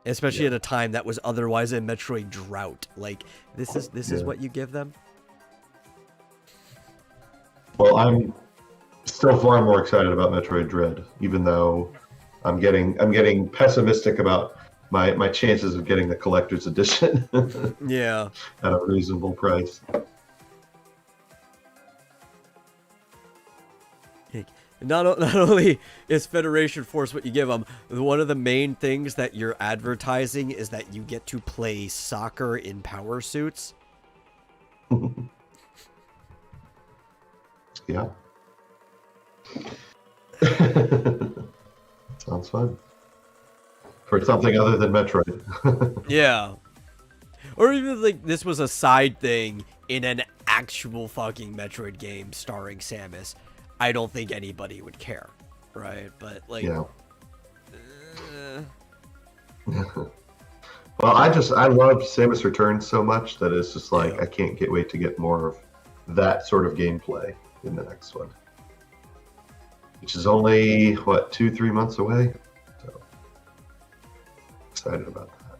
Especially at a time that was otherwise a Metroid drought. Like, this is what you give them? Well, I'm still far more excited about Metroid Dread, even though I'm getting pessimistic about my chances of getting the collector's edition Yeah. at a reasonable price. Not only is Federation Force what you give them, one of the main things that you're advertising is that you get to play soccer in power suits. Yeah. Sounds fun. For something other than Metroid. Yeah. Or even like this was a side thing in an actual fucking Metroid game starring Samus. I don't think anybody would care, right? But like, Yeah. Well, I love Samus Returns so much that it's just like I can't wait to get more of that sort of gameplay in the next one, which is only what 2-3 months away. So excited about that.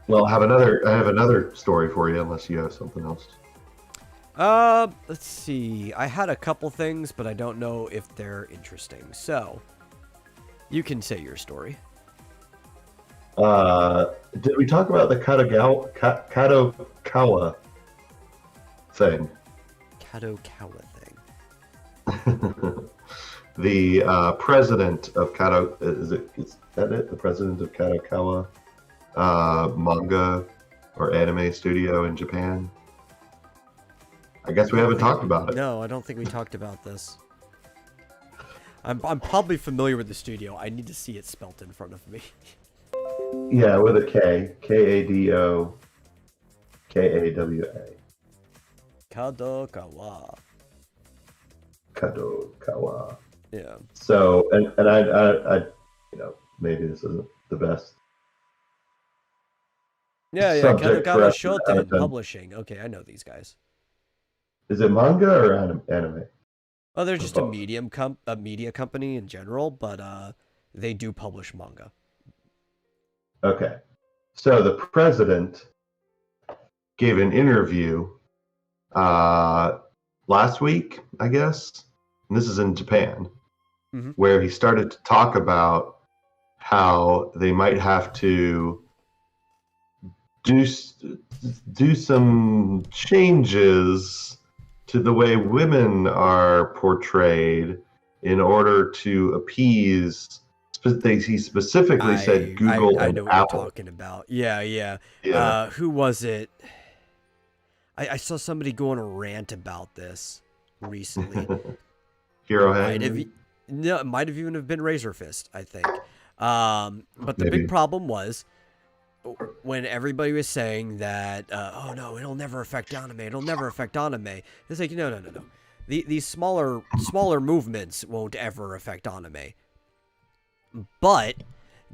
Well, I have another story for you, unless you have something else. Let's see. I had a couple things, but I don't know if they're interesting. So, you can say your story. Did we talk about the Kadokawa thing? Kadokawa thing. The president of is that it? The president of Kadokawa manga or anime studio in Japan. I guess we haven't talked about it. No, I don't think we talked about this. I'm probably familiar with the studio. I need to see it spelt in front of me. Yeah, with a K. Kadokawa. Kadokawa. Kadokawa. Yeah. So, and I maybe this isn't the best Yeah, subject for Kadokawa us to Shoten attempt. Publishing. Okay, I know these guys. Is it manga or anime? Oh, they're Or just a both? a media company in general, but they do publish manga. Okay. So the president gave an interview uh, last week, I guess. And this is in Japan, Mhm. where he started to talk about how they might have to do do some changes to the way women are portrayed in order to appease. He specifically said Google I and know what you're Apple. talking about. Yeah, yeah. Yeah. Who was it? I saw somebody go on a rant about this recently. Might have, Maybe. no, it might have even have been Razor Fist, I think. But the big Maybe. problem was when everybody was saying that, oh no, it'll never affect anime. It'll never affect anime. It's like, no. These smaller movements won't ever affect anime. But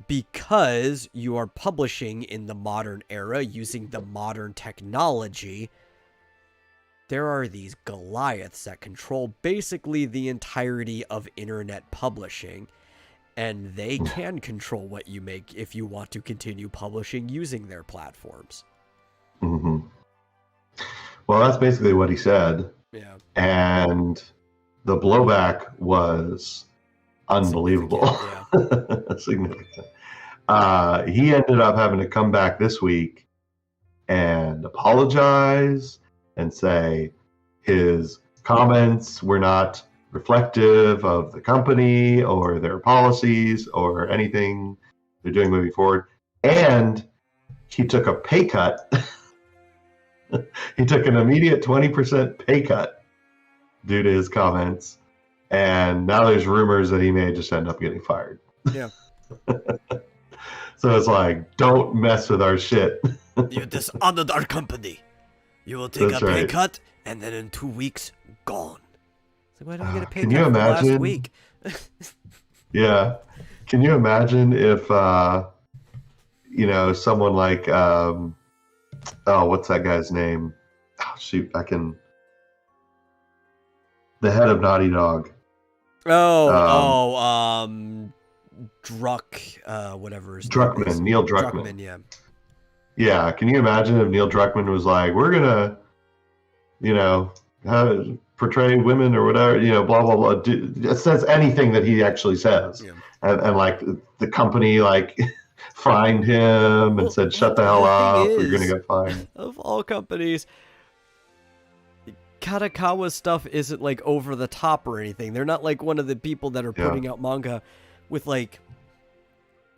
because you are publishing in the modern era using the modern technology, there are these Goliaths that control basically the entirety of internet publishing, and they can control what you make if you want to continue publishing using their platforms. Hmm. Well, that's basically what he said. Yeah. And the blowback was unbelievable. Significant, yeah. Significant. He ended up having to come back this week and apologize and say his comments were not reflective of the company or their policies or anything they're doing moving forward. And he took a pay cut. He took an immediate 20% pay cut due to his comments. And now there's rumors that he may just end up getting fired. Yeah. So it's like, don't mess with our shit. You dishonored our company. You will take That's a pay right. cut, and then in 2 weeks, gone. It's like, why did I get a pay Can cut you for last imagine? week? Yeah. Can you imagine if, someone like, what's that guy's name? Oh, shoot, the head of Naughty Dog. Whatever his name Druckmann, is. Neil Druckmann. Yeah. Yeah, can you imagine if Neil Druckmann was like, we're gonna, portray women or whatever, blah blah blah. It says anything that he actually says, Yeah. and like the company like fined him and said, shut the hell up, you're gonna get fined. Of all companies, Kadokawa stuff isn't like over the top or anything. They're not like one of the people that are putting out manga with like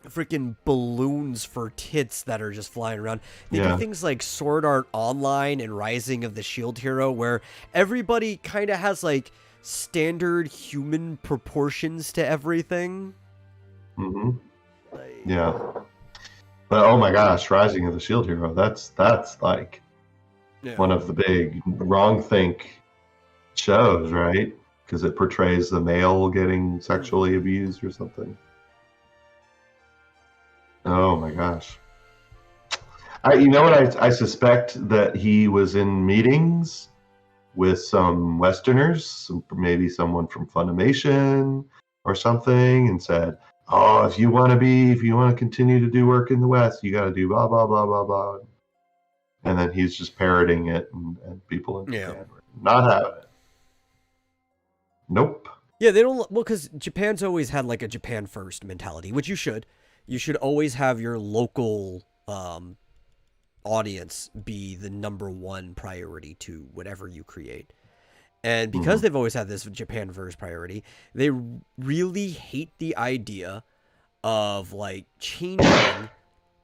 freaking balloons for tits that are just flying around. They do things like Sword Art Online and Rising of the Shield Hero, where everybody kind of has like standard human proportions to everything. Mm-hmm. Yeah. But oh my gosh, Rising of the Shield Hero, that's like one of the big wrong think shows, right? Because it portrays the male getting sexually abused or something. Oh my gosh. I suspect that he was in meetings with some Westerners, maybe someone from Funimation or something, and said, oh, if you want to continue to do work in the West, you got to do blah, blah, blah, blah, blah. And then he's just parroting it, and people in Japan were not having it. Nope. Yeah, they don't, well, because Japan's always had like a Japan first mentality, which you should. You should always have your local audience be the number one priority to whatever you create. And because they've always had this Japan first priority, they really hate the idea of like changing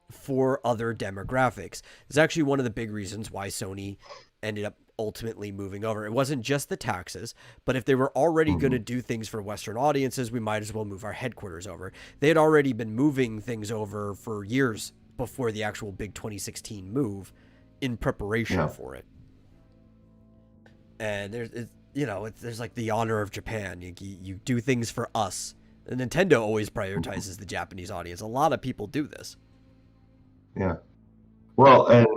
for other demographics. It's actually one of the big reasons why Sony ended up ultimately moving over. It wasn't just the taxes, but if they were already going to do things for Western audiences, we might as well move our headquarters over. They had already been moving things over for years before the actual big 2016 move in preparation for it. And there's like the honor of Japan. You do things for us And Nintendo always prioritizes the Japanese audience. A lot of people do this. Yeah. Well, and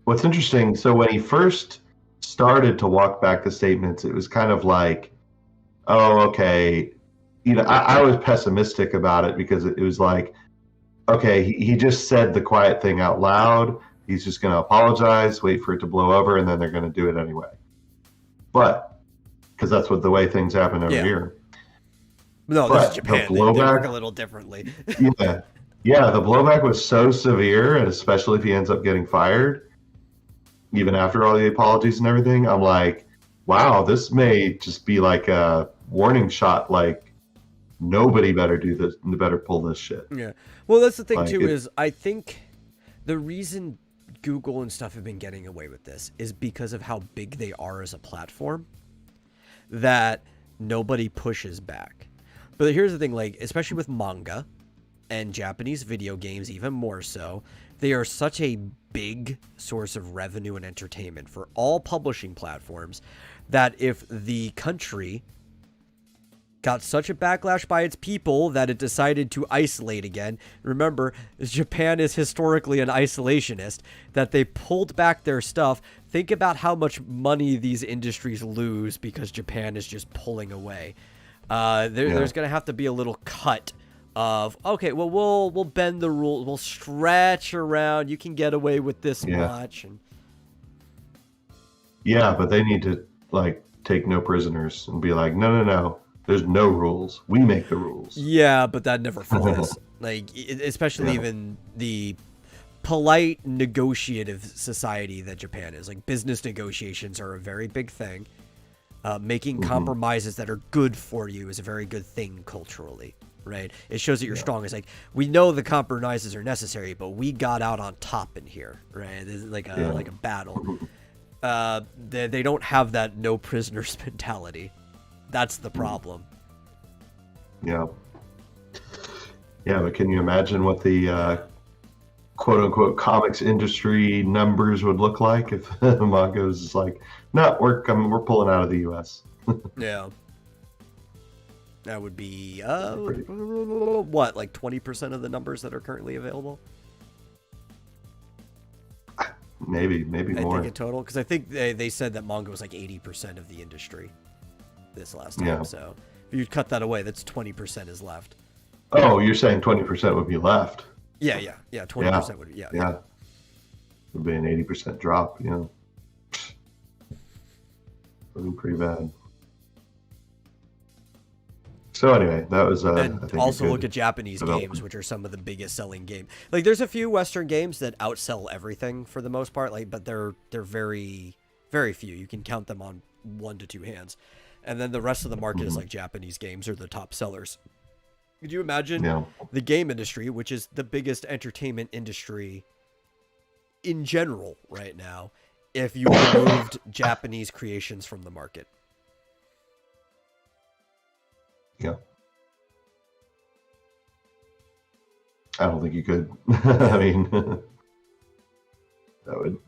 what's interesting, so when he first started to walk back the statements, it was kind of like, oh, okay. I was pessimistic about it because it was like, okay, he just said the quiet thing out loud. He's just going to apologize, wait for it to blow over, and then they're going to do it anyway. But, because that's the way things happen over here. No, this is Japan. They work a little differently. Yeah, the blowback was so severe, and especially if he ends up getting fired, even after all the apologies and everything, I'm like, wow, this may just be like a warning shot, like, nobody better do this, better pull this shit. Yeah. Well, that's the thing, too, is I think the reason Google and stuff have been getting away with this is because of how big they are as a platform, that nobody pushes back. But here's the thing, like, especially with manga and Japanese video games, even more so, they are such a big source of revenue and entertainment for all publishing platforms that if the country got such a backlash by its people that it decided to isolate again. Remember, Japan is historically an isolationist, that they pulled back their stuff. Think about how much money these industries lose because Japan is just pulling away. There's going to have to be a little cut of, okay, well, we'll bend the rules. We'll stretch around. You can get away with this much. And... yeah, but they need to, like, take no prisoners and be like, no. There's no rules. We make the rules. Yeah, but that never flies. Like, especially even the polite negotiative society that Japan is. Like, business negotiations are a very big thing. Making compromises that are good for you is a very good thing culturally, right? It shows that you're strong. It's like, we know the compromises are necessary, but we got out on top in here, right? It's like a battle. They don't have that no prisoners mentality. That's the problem. Yeah. Yeah, but can you imagine what the quote-unquote comics industry numbers would look like if manga was just like, no, we're pulling out of the U.S. Yeah. That would be, what, like 20% of the numbers that are currently available? Maybe more. I think in total, because I think they said that manga was like 80% of the industry this last time. So if you cut that away, that's 20% is left. Oh, you're saying 20% would be left? Yeah. 20% would be, yeah. Would be an 80% drop, Would be pretty bad. So anyway, that was and I think also look at Japanese games, which are some of the biggest selling games. Like, there's a few Western games that outsell everything for the most part, like, but they're very, very few. You can count them on 1 to 2 hands. And then the rest of the market is like Japanese games are the top sellers. Could you imagine the game industry, which is the biggest entertainment industry in general right now, if you removed Japanese creations from the market? Yeah. I don't think you could. I mean, that would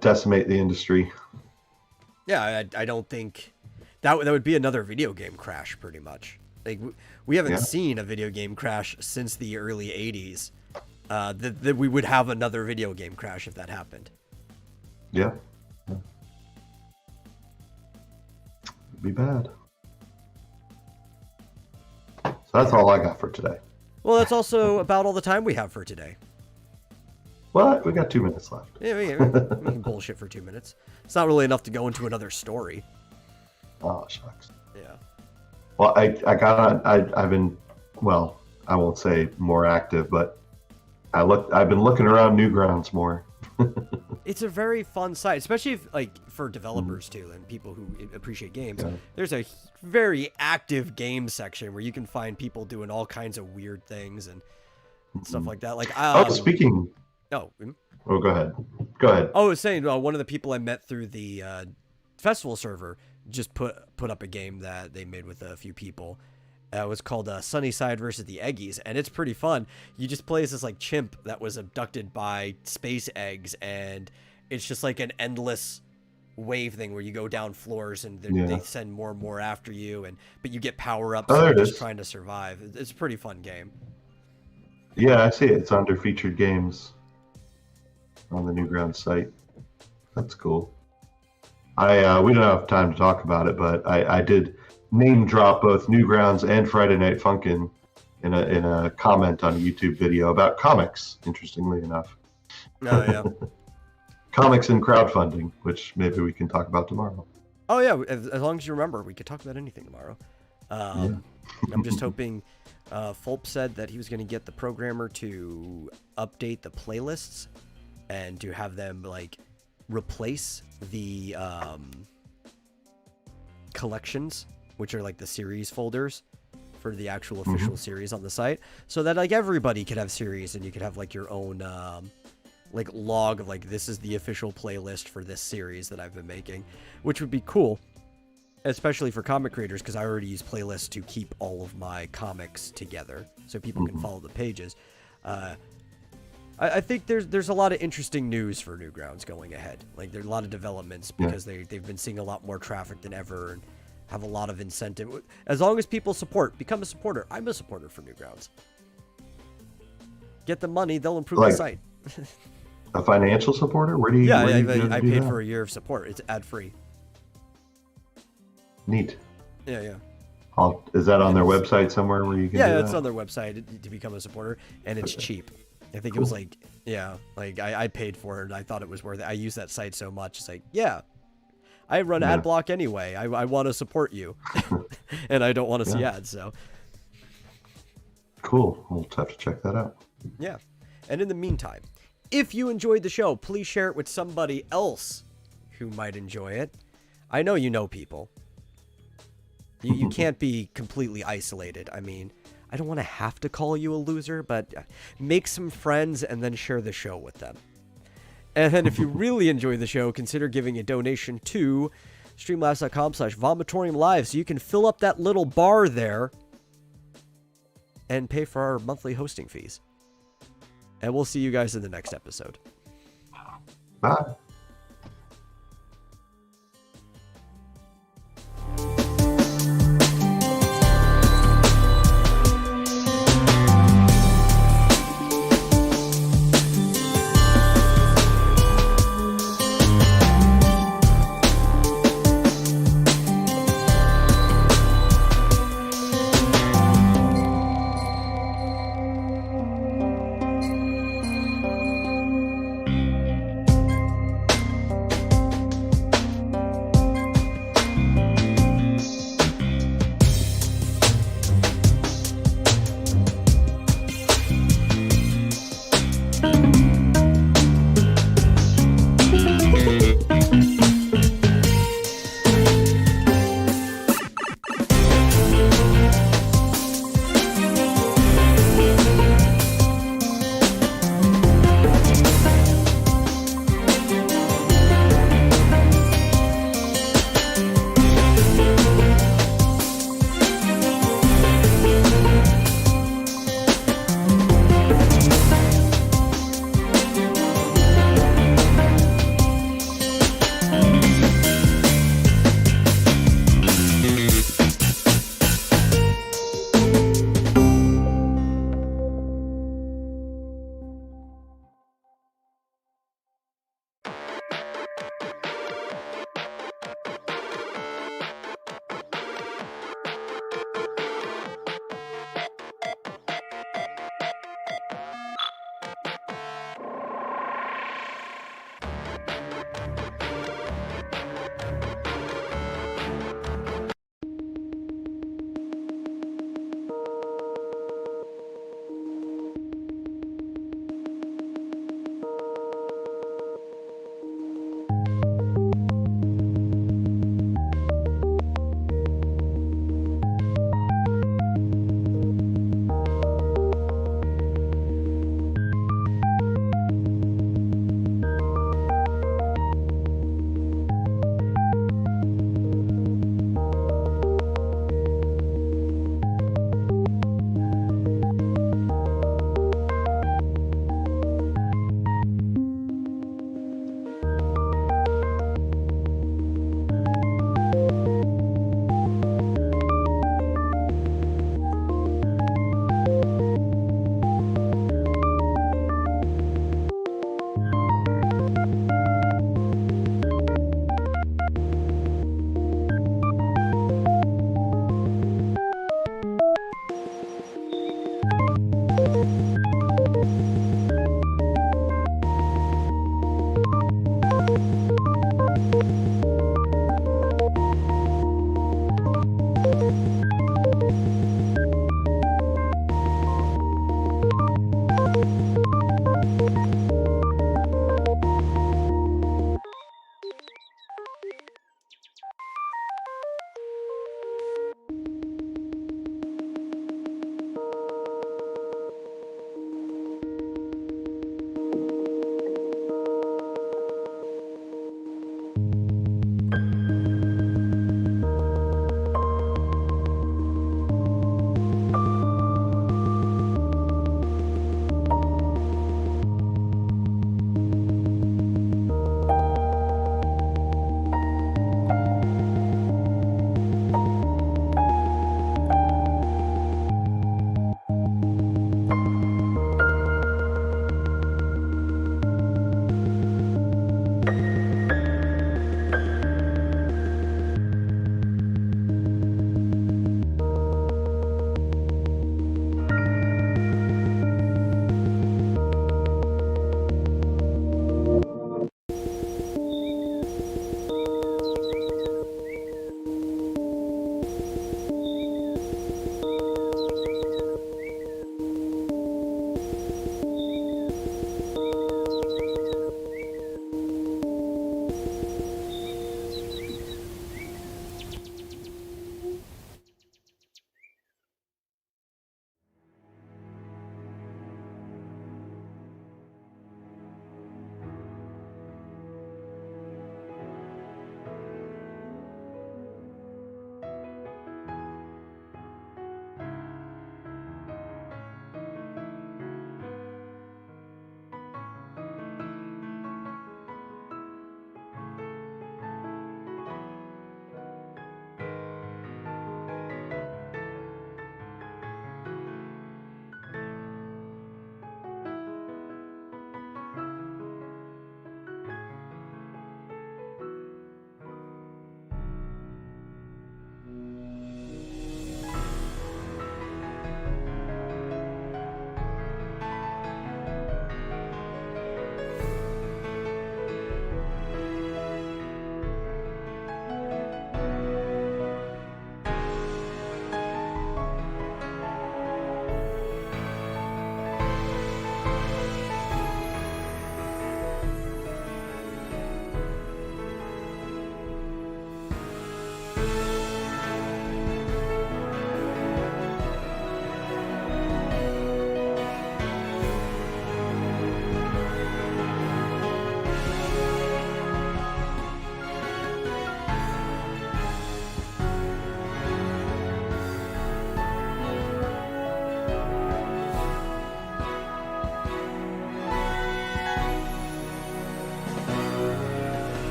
decimate the industry. Yeah, I don't think... That would be another video game crash, pretty much. Like, we haven't seen a video game crash since the early 80s. That we would have another video game crash if that happened. Yeah. It'd be bad. So that's all I got for today. Well, that's also about all the time we have for today. Well, we got 2 minutes left. Yeah, we can bullshit for 2 minutes. It's not really enough to go into another story. Oh, shucks. Yeah. Well, I've been, well, I won't say more active, but I've been looking around Newgrounds more. It's a very fun site, especially if, like, for developers too, and people who appreciate games. Yeah. There's a very active game section where you can find people doing all kinds of weird things and stuff like that. Like, speaking. Oh, go ahead. Go ahead. Oh, I was saying, one of the people I met through the festival server just put up a game that they made with a few people. It was called Sunnyside versus the Eggies, and it's pretty fun. You just play as this like chimp that was abducted by space eggs, and it's just like an endless wave thing where you go down floors and Yeah. they send more and more after you, but you get power ups. Oh, So there you're it just is. trying to survive. It's a pretty fun game. Yeah, I see it. It's under featured games on the Newgrounds site. That's cool. We don't have time to talk about it, but I did name drop both Newgrounds and Friday Night Funkin' in a comment on a YouTube video about comics. Interestingly enough, Oh yeah. comics and crowdfunding, which maybe we can talk about tomorrow. Oh yeah. As long as you remember, we could talk about anything tomorrow. I'm just hoping. Fulp said that he was going to get the programmer to update the playlists and to have them like replace the collections, which are like the series folders for the actual official series on the site, so that like everybody could have series and you could have like your own like log of like, this is the official playlist for this series that I've been making, which would be cool, especially for comic creators, because I already use playlists to keep all of my comics together so people can follow the pages. I think there's a lot of interesting news for Newgrounds going ahead. Like, there's a lot of developments because they've been seeing a lot more traffic than ever and have a lot of incentive. As long as people support, become a supporter. I'm a supporter for Newgrounds. Get the money, they'll improve the site. A financial supporter? Where do you? Yeah, I paid for a year of support. It's ad free. Neat. Yeah. Is that on their website somewhere where you can? Yeah, it's on their website to become a supporter, and it's cheap. I think it was like, I paid for it, and I thought it was worth it. I use that site so much. It's like, I run ad block anyway. I want to support you, and I don't want to see ads. So cool. We'll have to check that out. Yeah, and in the meantime, if you enjoyed the show, please share it with somebody else who might enjoy it. I know you know people. You can't be completely isolated. I mean, I don't want to have to call you a loser, but make some friends and then share the show with them. And then if you really enjoy the show, consider giving a donation to streamlabs.com/Vomitorium Live so you can fill up that little bar there and pay for our monthly hosting fees. And we'll see you guys in the next episode. Bye.